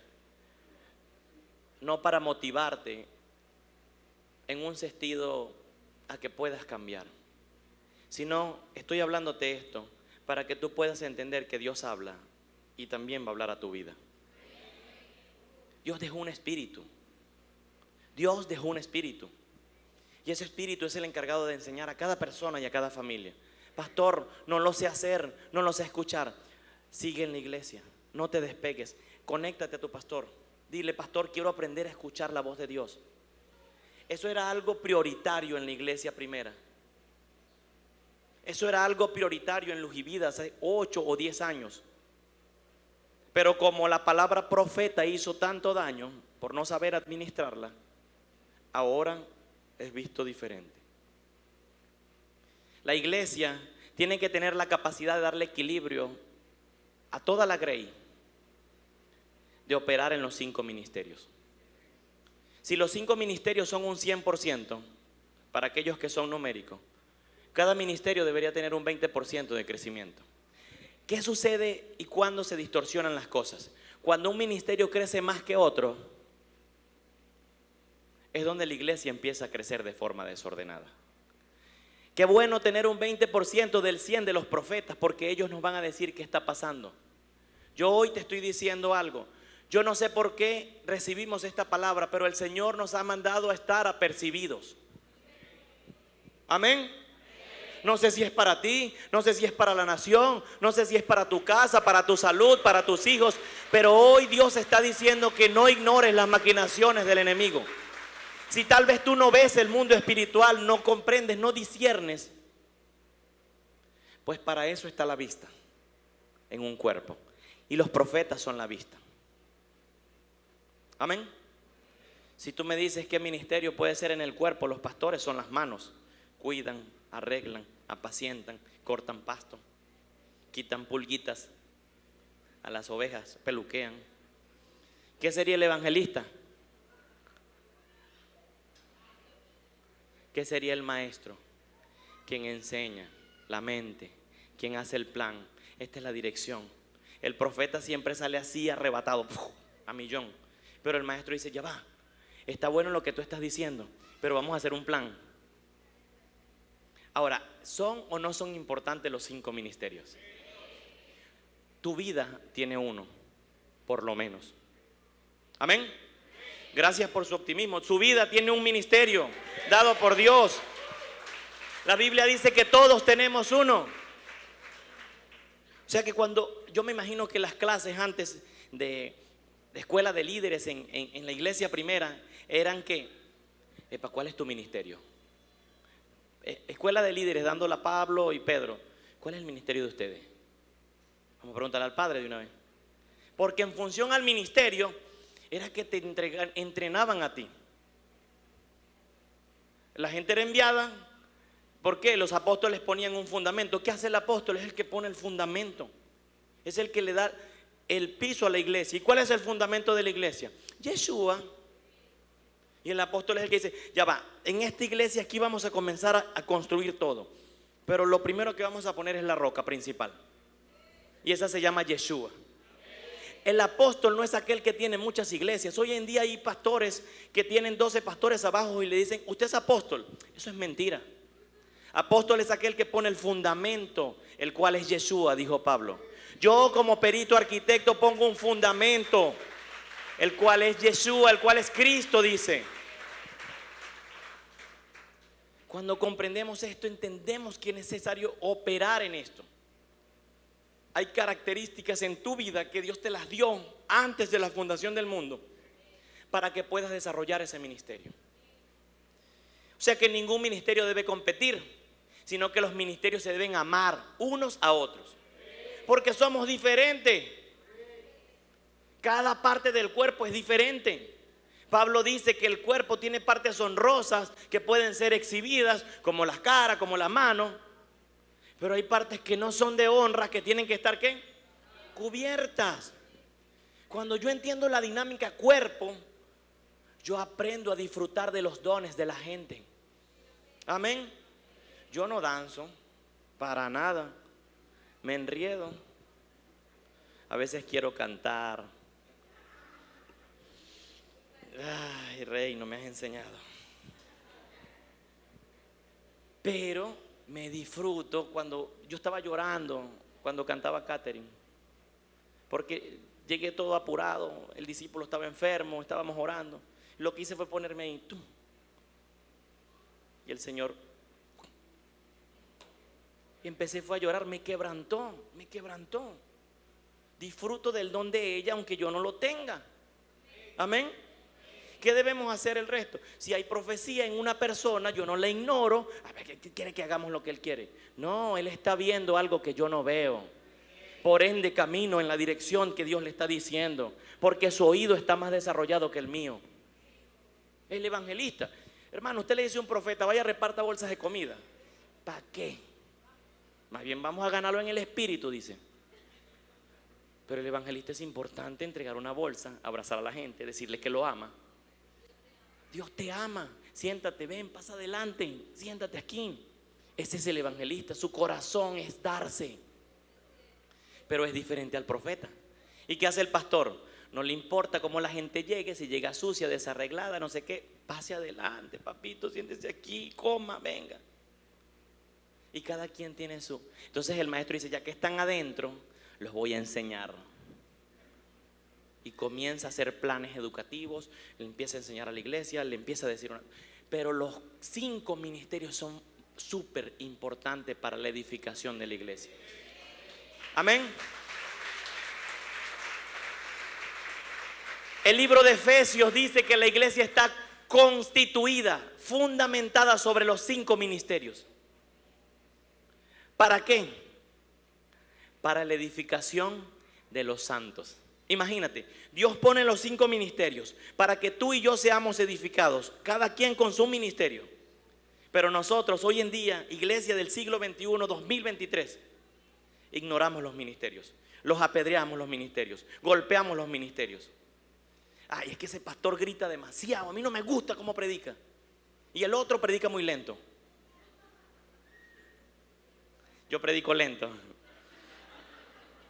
no para motivarte en un sentido a que puedas cambiar, sino estoy hablándote esto para que tú puedas entender que Dios habla y también va a hablar a tu vida. Dios dejó un espíritu. Dios dejó un espíritu. Y ese espíritu es el encargado de enseñar a cada persona y a cada familia. Pastor, no lo sé hacer, no lo sé escuchar. Sigue en la iglesia, no te despegues. Conéctate a tu pastor. Dile, pastor, quiero aprender a escuchar la voz de Dios. Eso era algo prioritario en la iglesia primera. Eso era algo prioritario en Luz y Vida hace 8 o 10 años. Pero como la palabra profeta hizo tanto daño por no saber administrarla, ahora es visto diferente. La iglesia tiene que tener la capacidad de darle equilibrio a toda la grey, de operar en los 5 ministerios. Si los 5 ministerios son un 100%, para aquellos que son numéricos, cada ministerio debería tener un 20% de crecimiento. ¿Qué sucede y cuándo se distorsionan las cosas? Cuando un ministerio crece más que otro, es donde la iglesia empieza a crecer de forma desordenada. Qué bueno tener un 20% del 100 de los profetas, porque ellos nos van a decir qué está pasando. Yo hoy te estoy diciendo algo. Yo no sé por qué recibimos esta palabra, pero el Señor nos ha mandado a estar apercibidos. Amén. No sé si es para ti, no sé si es para la nación, no sé si es para tu casa, para tu salud, para tus hijos, pero hoy Dios está diciendo que no ignores las maquinaciones del enemigo. Si tal vez tú no ves el mundo espiritual, no comprendes, no disciernes, pues para eso está la vista en un cuerpo. Y los profetas son la vista. Amén. Si tú me dices qué ministerio puede ser en el cuerpo, los pastores son las manos. Cuidan, arreglan, apacientan, cortan pasto, quitan pulguitas a las ovejas, peluquean. ¿Qué sería el evangelista? ¿Qué sería el maestro? Quien enseña la mente, quien hace el plan. Esta es la dirección. El profeta siempre sale así arrebatado, a millón. Pero el maestro dice, ya va, está bueno lo que tú estás diciendo, pero vamos a hacer un plan. Ahora, ¿son o no son importantes los 5 ministerios? Tu vida tiene uno, por lo menos. Amén. Gracias por su optimismo. Su vida tiene un ministerio dado por Dios. La Biblia dice que todos tenemos uno. O sea que cuando, yo me imagino que las clases antes de escuela de líderes en la iglesia primera eran que Epa, ¿cuál es tu ministerio? Escuela de líderes, dándola a Pablo y Pedro. ¿Cuál es el ministerio de ustedes? Vamos a preguntarle al padre de una vez. Porque en función al ministerio era que te entrenaban a ti. La gente era enviada. ¿Por qué? Los apóstoles ponían un fundamento. ¿Qué hace el apóstol? Es el que pone el fundamento. Es el que le da el piso a la iglesia. ¿Y cuál es el fundamento de la iglesia? Yeshua. Y el apóstol es el que dice, ya va, en esta iglesia aquí vamos a comenzar a construir todo. Pero lo primero que vamos a poner es la roca principal. Y esa se llama Yeshua. El apóstol no es aquel que tiene muchas iglesias. Hoy en día hay pastores que tienen 12 pastores abajo y le dicen, usted es apóstol. Eso es mentira. Apóstol es aquel que pone el fundamento, el cual es Yeshua, dijo Pablo. Yo como perito arquitecto pongo un fundamento, el cual es Yeshua, el cual es Cristo, dice. Cuando comprendemos esto, entendemos que es necesario operar en esto. Hay características en tu vida que Dios te las dio antes de la fundación del mundo para que puedas desarrollar ese ministerio. O sea que ningún ministerio debe competir, sino que los ministerios se deben amar unos a otros. Porque somos diferentes. Cada parte del cuerpo es diferente. Pablo dice que el cuerpo tiene partes honrosas que pueden ser exhibidas, como las caras, como las manos. Pero hay partes que no son de honra, que tienen que estar ¿qué? Cubiertas. Cuando yo entiendo la dinámica cuerpo, yo aprendo a disfrutar de los dones de la gente. Amén. Yo no danzo para nada. Me enriedo. A veces quiero cantar. Ay, Rey, no me has enseñado. Pero me disfruto cuando yo estaba llorando cuando cantaba Catherine, porque llegué todo apurado, el discípulo estaba enfermo, estábamos orando. Lo que hice fue ponerme ahí, ¡tum! Y el Señor, y empecé fue a llorar, me quebrantó. Disfruto del don de ella aunque yo no lo tenga. Amén. ¿Qué debemos hacer el resto? Si hay profecía en una persona, yo no la ignoro. A ver, ¿qué quiere que hagamos lo que él quiere? No, él está viendo algo que yo no veo. Por ende, camino en la dirección que Dios le está diciendo, porque su oído está más desarrollado que el mío. El evangelista, hermano, usted le dice a un profeta, vaya, reparta bolsas de comida. ¿Para qué? Más bien vamos a ganarlo en el espíritu, dice. Pero el evangelista es importante entregar una bolsa, abrazar a la gente, decirle que lo ama. Dios te ama, siéntate, ven, pasa adelante, siéntate aquí. Ese es el evangelista, su corazón es darse. Pero es diferente al profeta. ¿Y qué hace el pastor? No le importa cómo la gente llegue, si llega sucia, desarreglada, no sé qué, pase adelante, papito, siéntese aquí, coma, venga. Y cada quien tiene su. Entonces el maestro dice, ya que están adentro, los voy a enseñar. Y comienza a hacer planes educativos, le empieza a enseñar a la iglesia, le empieza a decir una. Pero los 5 ministerios son súper importantes para la edificación de la iglesia. Amén. El libro de Efesios dice que la iglesia está constituida, fundamentada sobre los 5 ministerios. ¿Para qué? Para la edificación de los santos. Imagínate, Dios pone los 5 ministerios para que tú y yo seamos edificados, cada quien con su ministerio. Pero nosotros hoy en día, iglesia del siglo XXI, 2023, ignoramos los ministerios, los apedreamos los ministerios, golpeamos los ministerios. Ay, es que ese pastor grita demasiado, a mí no me gusta cómo predica. Y el otro predica muy lento. Yo predico lento.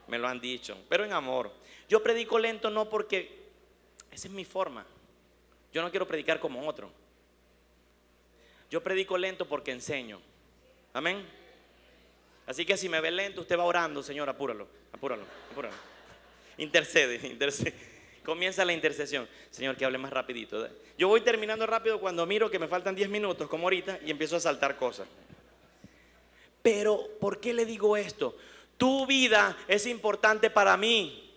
Me lo han dicho, pero en amor. Yo predico lento no porque esa es mi forma. Yo no quiero predicar como otro. Yo predico lento porque enseño. Amén. Así que si me ve lento, usted va orando, Señor, apúralo. Intercede. Comienza la intercesión. Señor, que hable más rapidito. Yo voy terminando rápido cuando miro que me faltan 10 minutos, como ahorita, y empiezo a saltar cosas. Pero, ¿por qué le digo esto? Tu vida es importante para mí.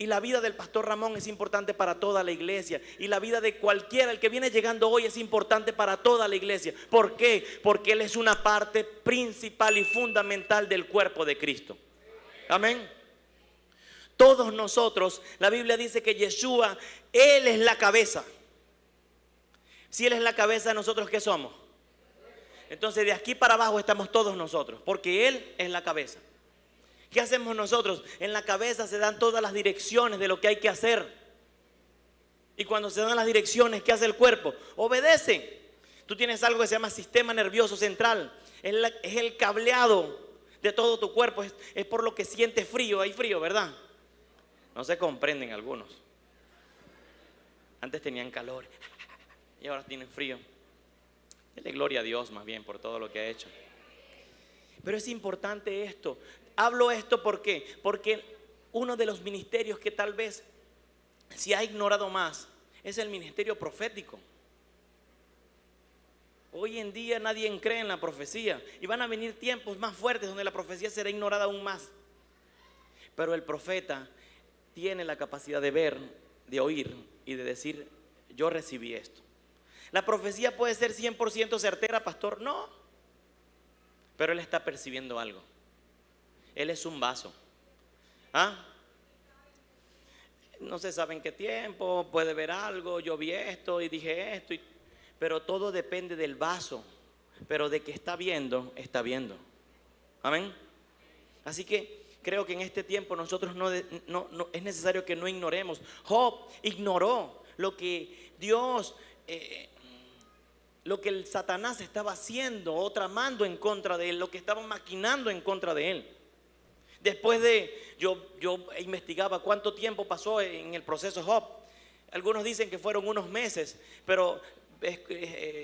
Y la vida del pastor Ramón es importante para toda la iglesia. Y la vida de cualquiera, el que viene llegando hoy, es importante para toda la iglesia. ¿Por qué? Porque él es una parte principal y fundamental del cuerpo de Cristo. Amén. Todos nosotros, la Biblia dice que Yeshua, Él es la cabeza. Si Él es la cabeza, ¿nosotros qué somos? Entonces de aquí para abajo estamos todos nosotros, porque Él es la cabeza. ¿Qué hacemos nosotros? En la cabeza se dan todas las direcciones de lo que hay que hacer. Y cuando se dan las direcciones, ¿qué hace el cuerpo? Obedece. Tú tienes algo que se llama sistema nervioso central. Es el cableado de todo tu cuerpo. Es por lo que sientes frío. Hay frío, ¿verdad? No se comprenden algunos. Antes tenían calor y ahora tienen frío. Dele gloria a Dios más bien por todo lo que ha hecho. Pero es importante esto. Hablo esto ¿por qué? Porque uno de los ministerios que tal vez se ha ignorado más es el ministerio profético. Hoy en día nadie cree en la profecía y van a venir tiempos más fuertes donde la profecía será ignorada aún más. Pero el profeta tiene la capacidad de ver, de oír y de decir: yo recibí esto. ¿La profecía puede ser 100% certera, pastor? No. Pero él está percibiendo algo. Él es un vaso. No se sabe en qué tiempo, puede ver algo, yo vi esto y dije esto, pero todo depende del vaso. Pero de que está viendo, está viendo. Amén. Así que creo que en este tiempo nosotros no es necesario que no ignoremos. Job ignoró lo que Dios, lo que el Satanás estaba haciendo o tramando en contra de él, lo que estaba maquinando en contra de él. Después de, yo investigaba cuánto tiempo pasó en el proceso Job. Algunos dicen que fueron unos meses, pero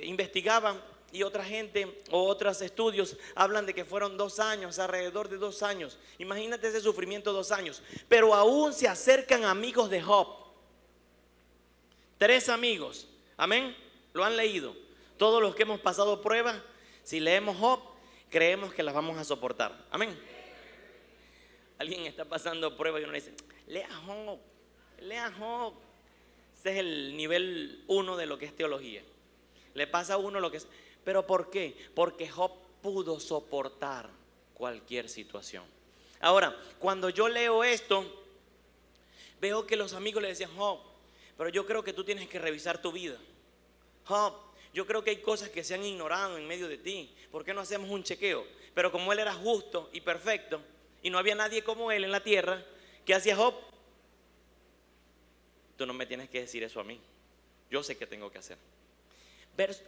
investigaban y otra gente o otros estudios hablan de que fueron 2 años, alrededor de 2 años. Imagínate ese sufrimiento, 2 años. Pero aún se acercan amigos de Job. 3 amigos, amén, lo han leído. Todos los que hemos pasado pruebas, si leemos Job, creemos que las vamos a soportar, amén. Alguien está pasando pruebas y uno le dice: lea Job, lea Job. Ese es el nivel 1 de lo que es teología. Le pasa a uno lo que es. ¿Pero por qué? Porque Job pudo soportar cualquier situación. Ahora, cuando yo leo esto, veo que los amigos le decían: Job, pero yo creo que tú tienes que revisar tu vida. Job, yo creo que hay cosas que se han ignorado en medio de ti. ¿Por qué no hacemos un chequeo? Pero como él era justo y perfecto y no había nadie como él en la tierra, ¿qué hacía Job? Tú no me tienes que decir eso a mí. Yo sé qué tengo que hacer.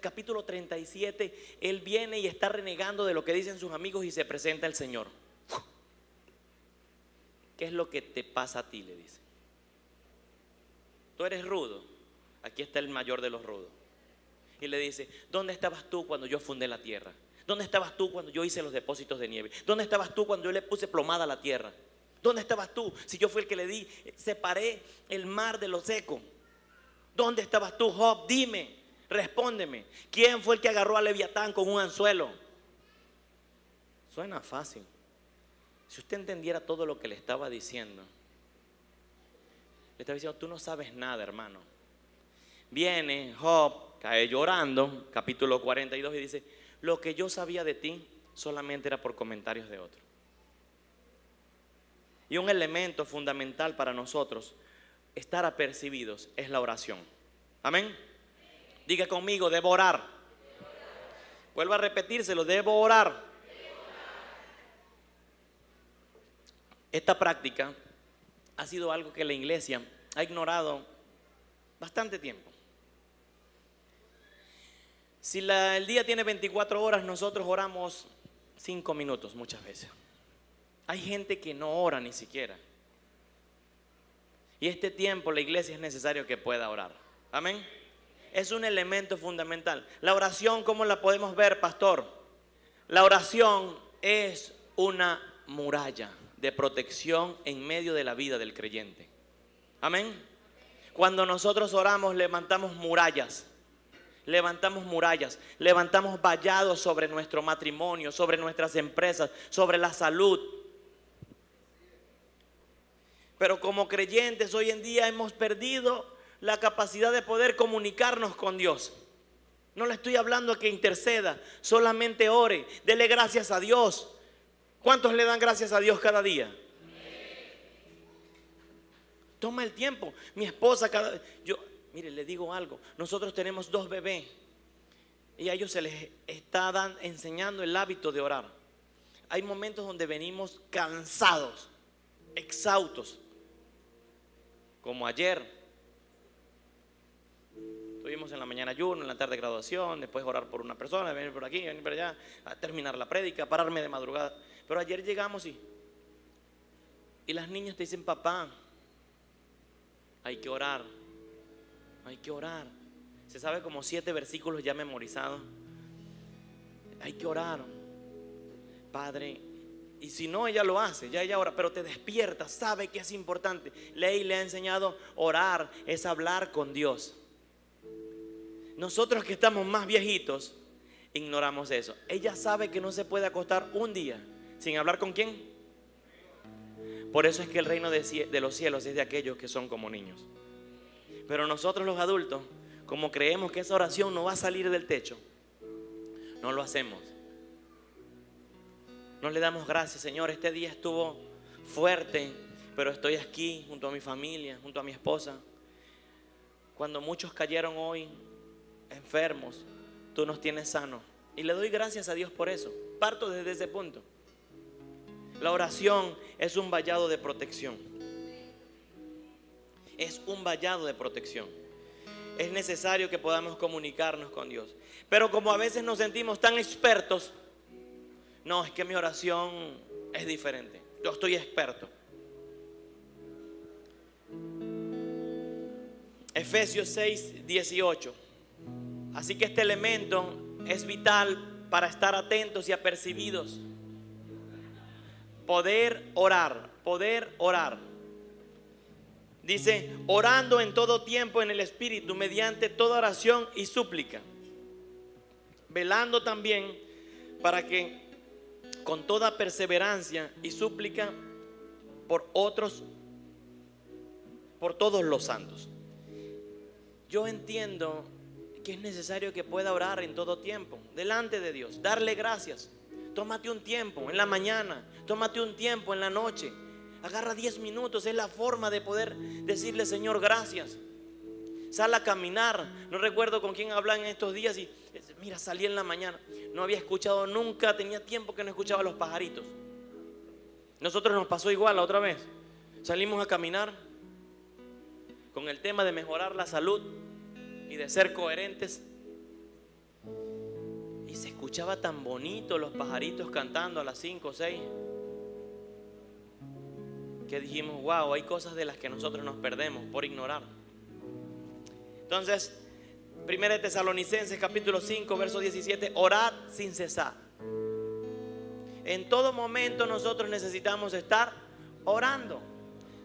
Capítulo 37, él viene y está renegando de lo que dicen sus amigos y se presenta el Señor. ¿Qué es lo que te pasa a ti?, le dice. Tú eres rudo. Aquí está el mayor de los rudos. Y le dice: ¿dónde estabas tú cuando yo fundé la tierra? ¿Dónde estabas tú cuando yo hice los depósitos de nieve? ¿Dónde estabas tú cuando yo le puse plomada a la tierra? ¿Dónde estabas tú si yo fui el que le di, separé el mar de lo seco? ¿Dónde estabas tú, Job? Dime, respóndeme. ¿Quién fue el que agarró a Leviatán con un anzuelo? Suena fácil. Si usted entendiera todo lo que le estaba diciendo, le estaba diciendo: tú no sabes nada, hermano. Viene Job, cae llorando, capítulo 42, y dice: lo que yo sabía de ti solamente era por comentarios de otros. Y un elemento fundamental para nosotros estar apercibidos es la oración. Amén. Diga conmigo: debo orar. Vuelvo a repetírselo: debo orar. Esta práctica ha sido algo que la iglesia ha ignorado bastante tiempo. Si el día tiene 24 horas, nosotros oramos 5 minutos muchas veces. Hay gente que no ora ni siquiera. Y este tiempo la iglesia es necesario que pueda orar. Amén. Es un elemento fundamental. La oración, ¿cómo la podemos ver, pastor? La oración es una muralla de protección en medio de la vida del creyente. Amén. Cuando nosotros oramos, levantamos murallas. Levantamos vallados sobre nuestro matrimonio, sobre nuestras empresas, sobre la salud. Pero como creyentes hoy en día hemos perdido la capacidad de poder comunicarnos con Dios. No le estoy hablando a que interceda, solamente ore, dele gracias a Dios. ¿Cuántos le dan gracias a Dios cada día? Toma el tiempo. Mi esposa mire, le digo algo. Nosotros tenemos 2 bebés y a ellos se les está enseñando el hábito de orar. Hay momentos donde venimos cansados, exhaustos, como ayer. Tuvimos en la mañana ayuno, en la tarde graduación, después orar por una persona, venir por aquí, venir por allá, a terminar la prédica, pararme de madrugada. Pero ayer llegamos y las niñas te dicen: papá, hay que orar, hay que orar. Se sabe como 7 versículos ya memorizados. Hay que orar, Padre. Y si no, ella lo hace, ya ella ora, pero te despierta, sabe que es importante. Ley le ha enseñado: orar es hablar con Dios. Nosotros que estamos más viejitos, ignoramos eso. Ella sabe que no se puede acostar un día sin hablar con quién. Por eso es que el reino de los cielos es de aquellos que son como niños. Pero nosotros los adultos, como creemos que esa oración no va a salir del techo, no lo hacemos. No le damos gracias: Señor, este día estuvo fuerte, pero estoy aquí junto a mi familia, junto a mi esposa. Cuando muchos cayeron hoy enfermos, tú nos tienes sanos. Y le doy gracias a Dios por eso. Parto desde ese punto. La oración es un vallado de protección. Es un vallado de protección. Es necesario que podamos comunicarnos con Dios. Pero como a veces nos sentimos tan expertos, no, es que mi oración es diferente. Yo estoy experto. Efesios 6:18. Así que este elemento es vital para estar atentos y apercibidos. Poder orar, poder orar. Dice: orando en todo tiempo en el Espíritu, mediante toda oración y súplica. Velando también para que con toda perseverancia y súplica por otros, por todos los santos. Yo entiendo que es necesario que pueda orar en todo tiempo, delante de Dios, darle gracias. Tómate un tiempo en la mañana, tómate un tiempo en la noche. Agarra 10 minutos, es la forma de poder decirle: Señor, gracias. Sal a caminar. No recuerdo con quién hablan en estos días y mira, salí en la mañana. No había escuchado nunca, tenía tiempo que no escuchaba a los pajaritos. Nosotros nos pasó igual la otra vez. Salimos a caminar con el tema de mejorar la salud y de ser coherentes. Y se escuchaba tan bonito los pajaritos cantando a las 5 o 6 que dijimos: wow, hay cosas de las que nosotros nos perdemos por ignorar. Entonces, 1 Tesalonicenses capítulo 5 verso 17: orad sin cesar. En todo momento nosotros necesitamos estar orando.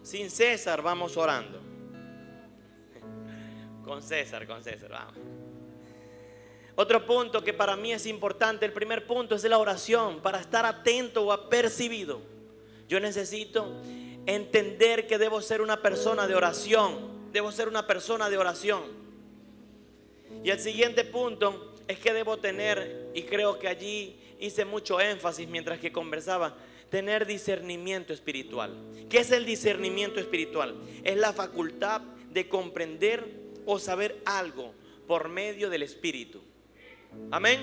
Sin César vamos orando. Con César, vamos. Otro punto que para mí es importante, el primer punto es la oración. Para estar atento o apercibido, yo necesito entender que debo ser una persona de oración. Debo ser una persona de oración. Y el siguiente punto es que debo tener, y creo que allí hice mucho énfasis mientras que conversaba, tener discernimiento espiritual. ¿Qué es el discernimiento espiritual? Es la facultad de comprender o saber algo por medio del Espíritu. Amén.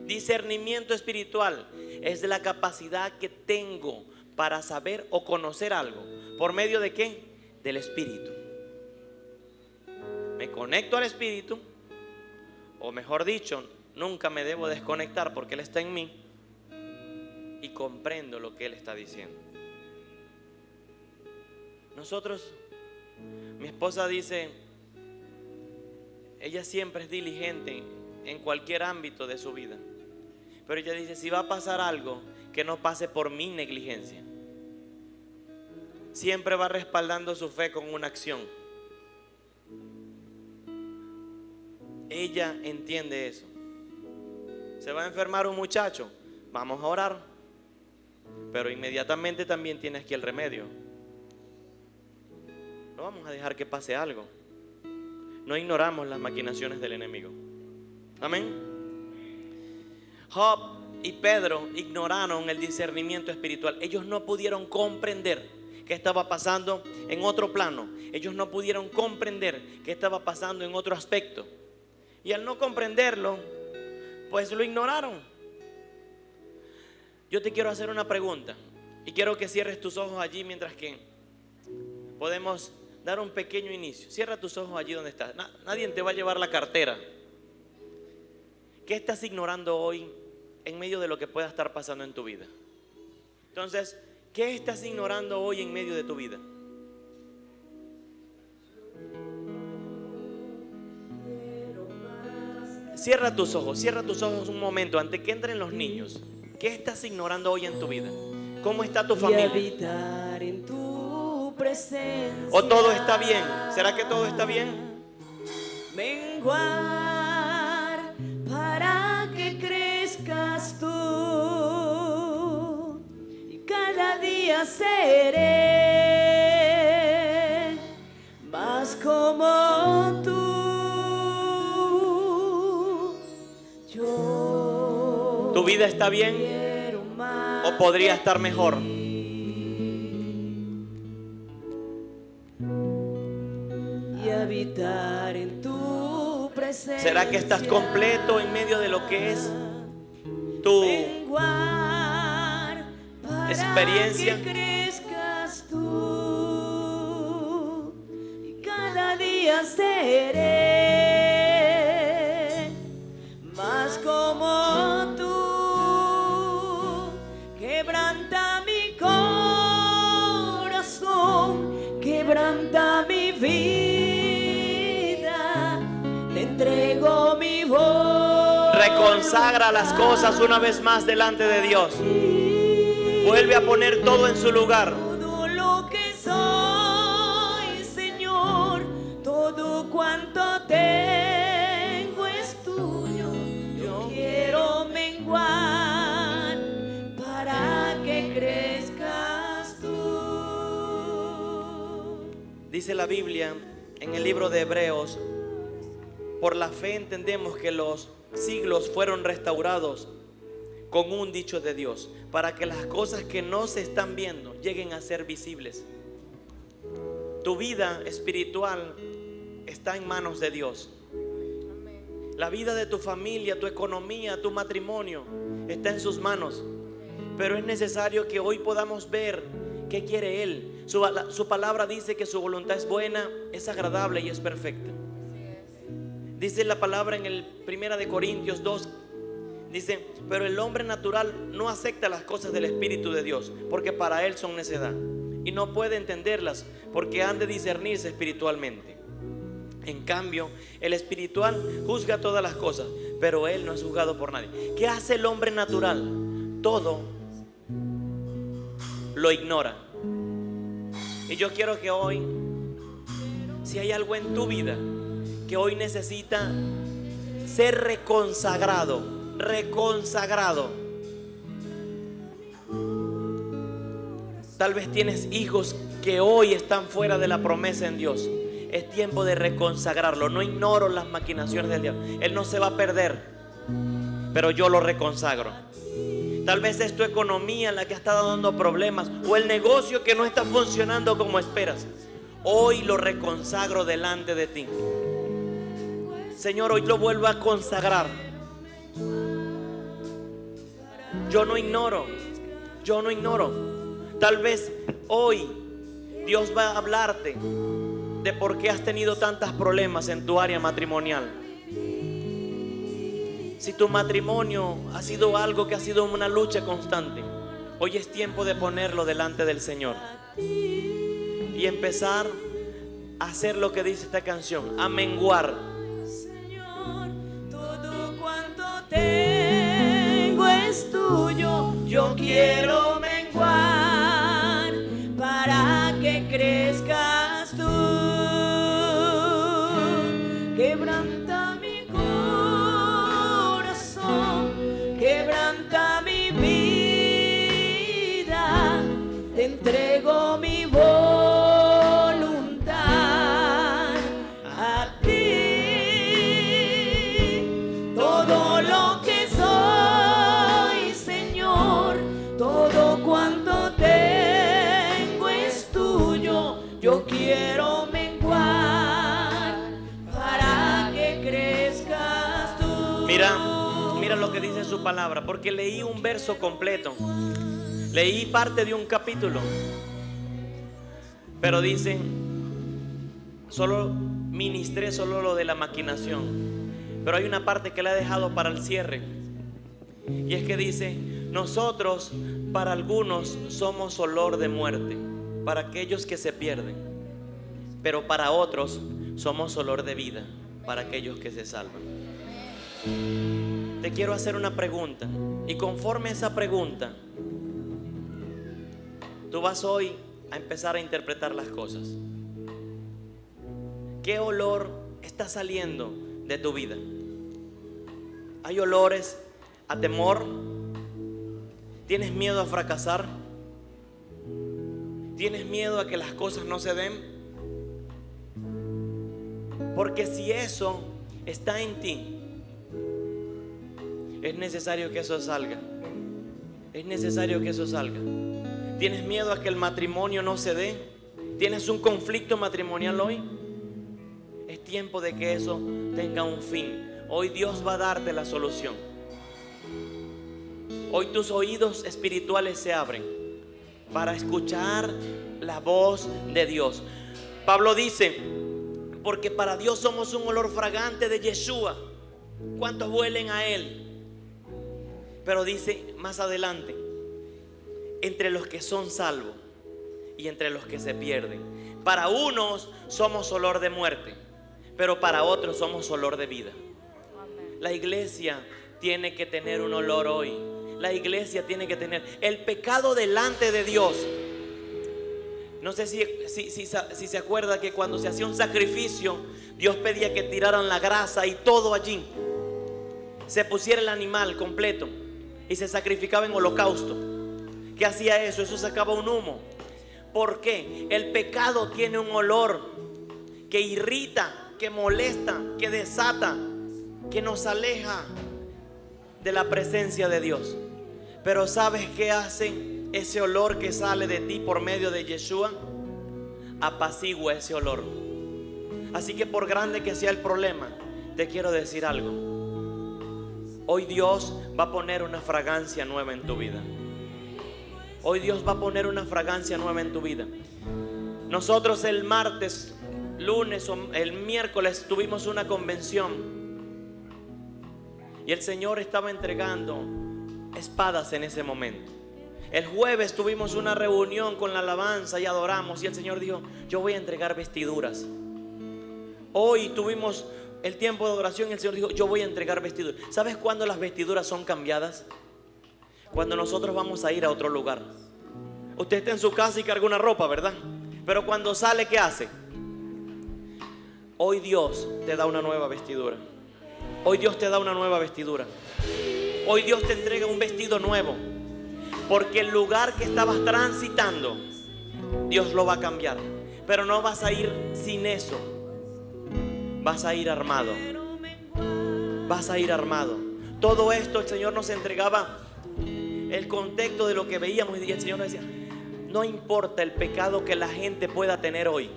Discernimiento espiritual es la capacidad que tengo para saber o conocer algo. ¿Por medio de qué? Del Espíritu. Me conecto al Espíritu, o mejor dicho, nunca me debo desconectar porque Él está en mí y comprendo lo que Él está diciendo. Nosotros, mi esposa dice, ella siempre es diligente en cualquier ámbito de su vida, pero ella dice: si va a pasar algo, que no pase por mi negligencia. Siempre va respaldando su fe con una acción. Ella entiende eso. Se va a enfermar un muchacho, vamos a orar. pero inmediatamente también tienes que el remedio. No vamos a dejar que pase algo. No ignoramos las maquinaciones del enemigo. Amén. Job y Pedro ignoraron el discernimiento espiritual. Ellos no pudieron comprender qué estaba pasando en otro plano. Ellos no pudieron comprender qué estaba pasando en otro aspecto. Y al no comprenderlo, pues lo ignoraron. Yo te quiero hacer una pregunta y quiero que cierres tus ojos allí mientras que podemos dar un pequeño inicio. Cierra tus ojos allí donde estás. Nadie te va a llevar la cartera. ¿Qué estás ignorando hoy en medio de lo que pueda estar pasando en tu vida? Entonces, ¿qué estás ignorando hoy en medio de tu vida? Cierra tus ojos un momento antes que entren los niños. ¿Qué estás ignorando hoy en tu vida? ¿Cómo está tu familia? Habitar en tu presencia. ¿O todo está bien? ¿Será que todo está bien? Menguar para que crezcas tú, y cada día seré más como tú. ¿Tu vida está bien o podría estar mejor? Y habitar en tu presencia. ¿Será que estás completo en medio de lo que es tu experiencia? Que crezcas tú, y cada día seré más como tú. Quebranta mi corazón, quebranta mi vida, te entrego mi voz. Reconsagra las cosas una vez más delante de Dios. Vuelve a poner todo en su lugar. Todo lo que soy, Señor, todo cuanto tengo es tuyo. Yo quiero menguar para que crezcas tú. Dice la Biblia en el libro de Hebreos: por la fe entendemos que los siglos fueron restaurados con un dicho de Dios, para que las cosas que no se están viendo lleguen a ser visibles. Tu vida espiritual está en manos de Dios. La vida de tu familia, tu economía, tu matrimonio está en sus manos. Pero es necesario que hoy podamos ver qué quiere Él. Su palabra dice que su voluntad es buena, es agradable y es perfecta. Dice la palabra en el 1 de Corintios 2. Dice, pero el hombre natural no acepta las cosas del Espíritu de Dios, porque para él son necedad, y no puede entenderlas, porque han de discernirse espiritualmente. En cambio, el espiritual juzga todas las cosas, pero él no es juzgado por nadie. ¿Qué hace el hombre natural? Todo lo ignora. Y yo quiero que hoy, si hay algo en tu vida que hoy necesita ser reconsagrado, tal vez tienes hijos que hoy están fuera de la promesa en Dios. Es tiempo de reconsagrarlo. No ignoro las maquinaciones del diablo. Él no se va a perder, pero yo lo reconsagro. Tal vez es tu economía la que ha estado dando problemas, o el negocio que no está funcionando como esperas. Hoy lo reconsagro delante de ti. Señor, hoy lo vuelvo a consagrar. Yo no ignoro. Tal vez hoy Dios va a hablarte de por qué has tenido tantos problemas en tu área matrimonial. Si tu matrimonio ha sido algo que ha sido una lucha constante, hoy es tiempo de ponerlo delante del Señor y empezar a hacer lo que dice esta canción, a menguar. Señor, todo cuanto tengo es tuyo. Yo quiero menguar para que crezcas tú. Quebranta mi corazón, quebranta mi vida, yo quiero menguar para que crezcas tú. Mira lo que dice su palabra, porque leí un verso completo, leí parte de un capítulo, pero dice, solo ministré solo lo de la maquinación, pero hay una parte que le he dejado para el cierre, y es que dice, nosotros para algunos somos olor de muerte, para aquellos que se pierden, pero para otros somos olor de vida, para aquellos que se salvan. Te quiero hacer una pregunta, y conforme a esa pregunta, tú vas hoy a empezar a interpretar las cosas. ¿Qué olor está saliendo de tu vida? ¿Hay olores a temor? ¿Tienes miedo a fracasar? ¿Tienes miedo a que las cosas no se den? Porque si eso está en ti, es necesario que eso salga. Es necesario que eso salga. ¿Tienes miedo a que el matrimonio no se dé? ¿Tienes un conflicto matrimonial hoy? Es tiempo de que eso tenga un fin. Hoy Dios va a darte la solución. Hoy tus oídos espirituales se abren para escuchar la voz de Dios. Pablo dice, porque para Dios somos un olor fragante de Yeshua. ¿Cuántos huelen a Él? Pero dice más adelante, entre los que son salvos y entre los que se pierden. Para unos somos olor de muerte, pero para otros somos olor de vida. La iglesia tiene que tener un olor hoy. La iglesia tiene que tener el pecado delante de Dios. No sé si se acuerda que cuando se hacía un sacrificio, Dios pedía que tiraran la grasa y todo allí. Se pusiera el animal completo y se sacrificaba en holocausto. ¿Qué hacía eso? Eso sacaba un humo. ¿Por qué? El pecado tiene un olor que irrita, que molesta, que desata, que nos aleja de la presencia de Dios. Pero ¿sabes qué hace ese olor que sale de ti por medio de Yeshua? Apacigua ese olor. Así que por grande que sea el problema, te quiero decir algo. Hoy Dios va a poner una fragancia nueva en tu vida. Hoy Dios va a poner una fragancia nueva en tu vida. Nosotros el martes, lunes o el miércoles tuvimos una convención y el Señor estaba entregando espadas en ese momento. El jueves tuvimos una reunión con la alabanza y adoramos y el Señor dijo, yo voy a entregar vestiduras. Hoy tuvimos el tiempo de adoración y el Señor dijo, yo voy a entregar vestiduras. ¿Sabes cuándo las vestiduras son cambiadas? Cuando nosotros vamos a ir a otro lugar. Usted está en su casa y carga una ropa, ¿verdad? Pero cuando sale, ¿qué hace? Hoy Dios te da una nueva vestidura. Hoy Dios te da una nueva vestidura. Hoy Dios te entrega un vestido nuevo. Porque el lugar que estabas transitando, Dios lo va a cambiar. Pero no vas a ir sin eso. Vas a ir armado. Vas a ir armado. Todo esto el Señor nos entregaba el contexto de lo que veíamos y el Señor nos decía, no importa el pecado que la gente pueda tener hoy.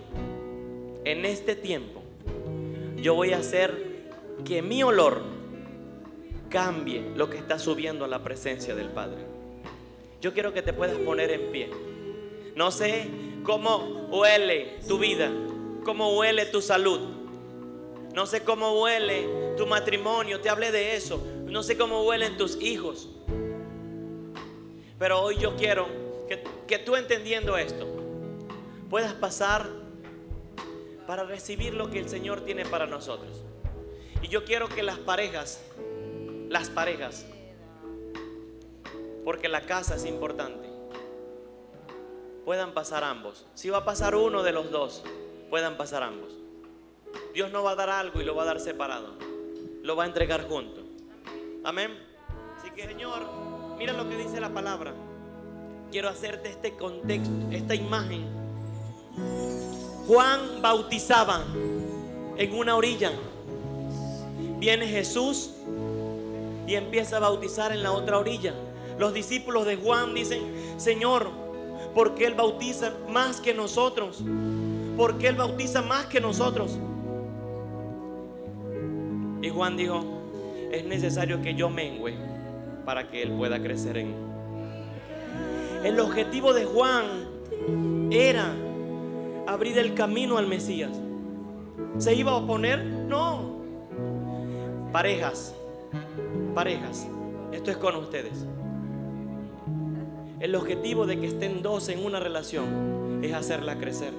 En este tiempo yo voy a hacer que mi olor cambie lo que está subiendo a la presencia del Padre. Yo quiero que te puedas poner en pie. No sé cómo huele tu vida, cómo huele tu salud. No sé cómo huele tu matrimonio, te hablé de eso. No sé cómo huelen tus hijos. Pero hoy yo quiero que tú, entendiendo esto, puedas pasar para recibir lo que el Señor tiene para nosotros. Y yo quiero que las parejas, porque la casa es importante, puedan pasar ambos. Si va a pasar uno de los dos, puedan pasar ambos. Dios no va a dar algo y lo va a dar separado. Lo va a entregar junto. Amén. Así que, Señor, mira lo que dice la palabra. Quiero hacerte este contexto, esta imagen. Juan bautizaba en una orilla. Viene Jesús y empieza a bautizar en la otra orilla. Los discípulos de Juan dicen, Señor, ¿por qué Él bautiza más que nosotros? porque Él bautiza más que nosotros. Y Juan dijo, es necesario que yo mengüe para que Él pueda crecer en mí. El objetivo de Juan era abrir el camino al Mesías. ¿Se iba a oponer? No. Parejas, esto es con ustedes. El objetivo de que estén dos en una relación es hacerla crecer.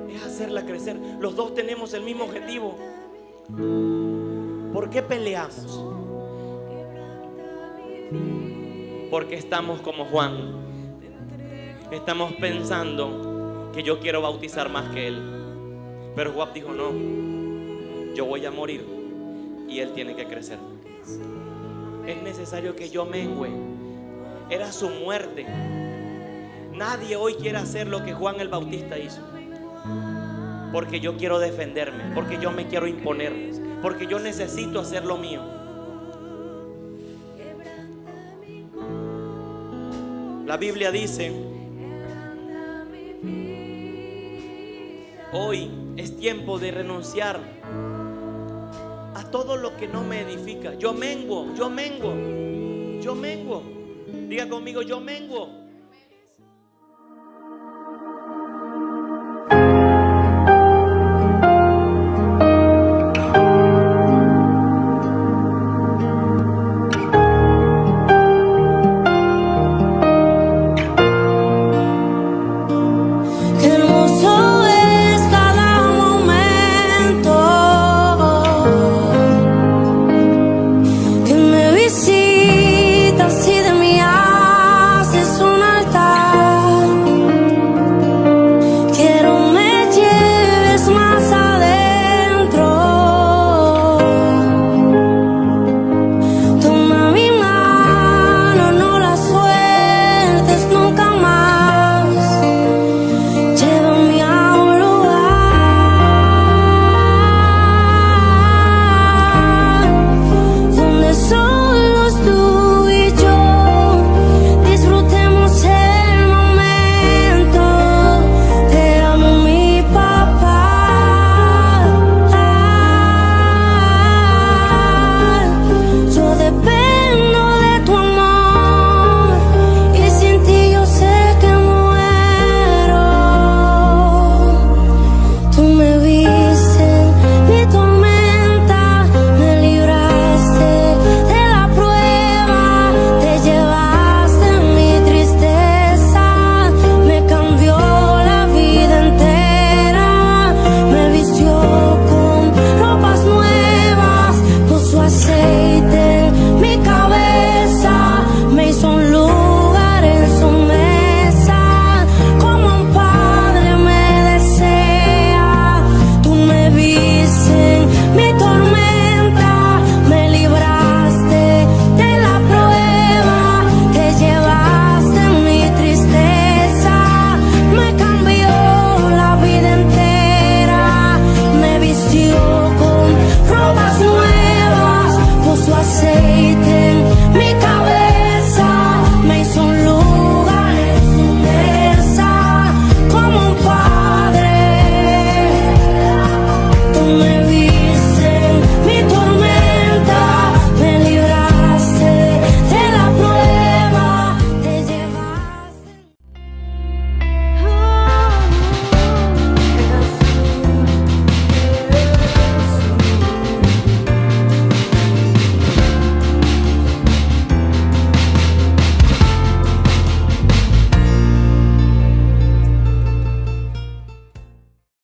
Es hacerla crecer. Los dos tenemos el mismo objetivo. ¿Por qué peleamos? Porque estamos como Juan. Estamos pensando que yo quiero bautizar más que él. Pero Juan dijo, no, yo voy a morir y él tiene que crecer. Es necesario que yo mengüe. Era su muerte. Nadie hoy quiere hacer lo que Juan el Bautista hizo. Porque yo quiero defenderme, porque yo me quiero imponer, porque yo necesito hacer lo mío. La Biblia dice, hoy es tiempo de renunciar a todo lo que no me edifica. Yo menguo. Diga conmigo, yo menguo. Qué hermoso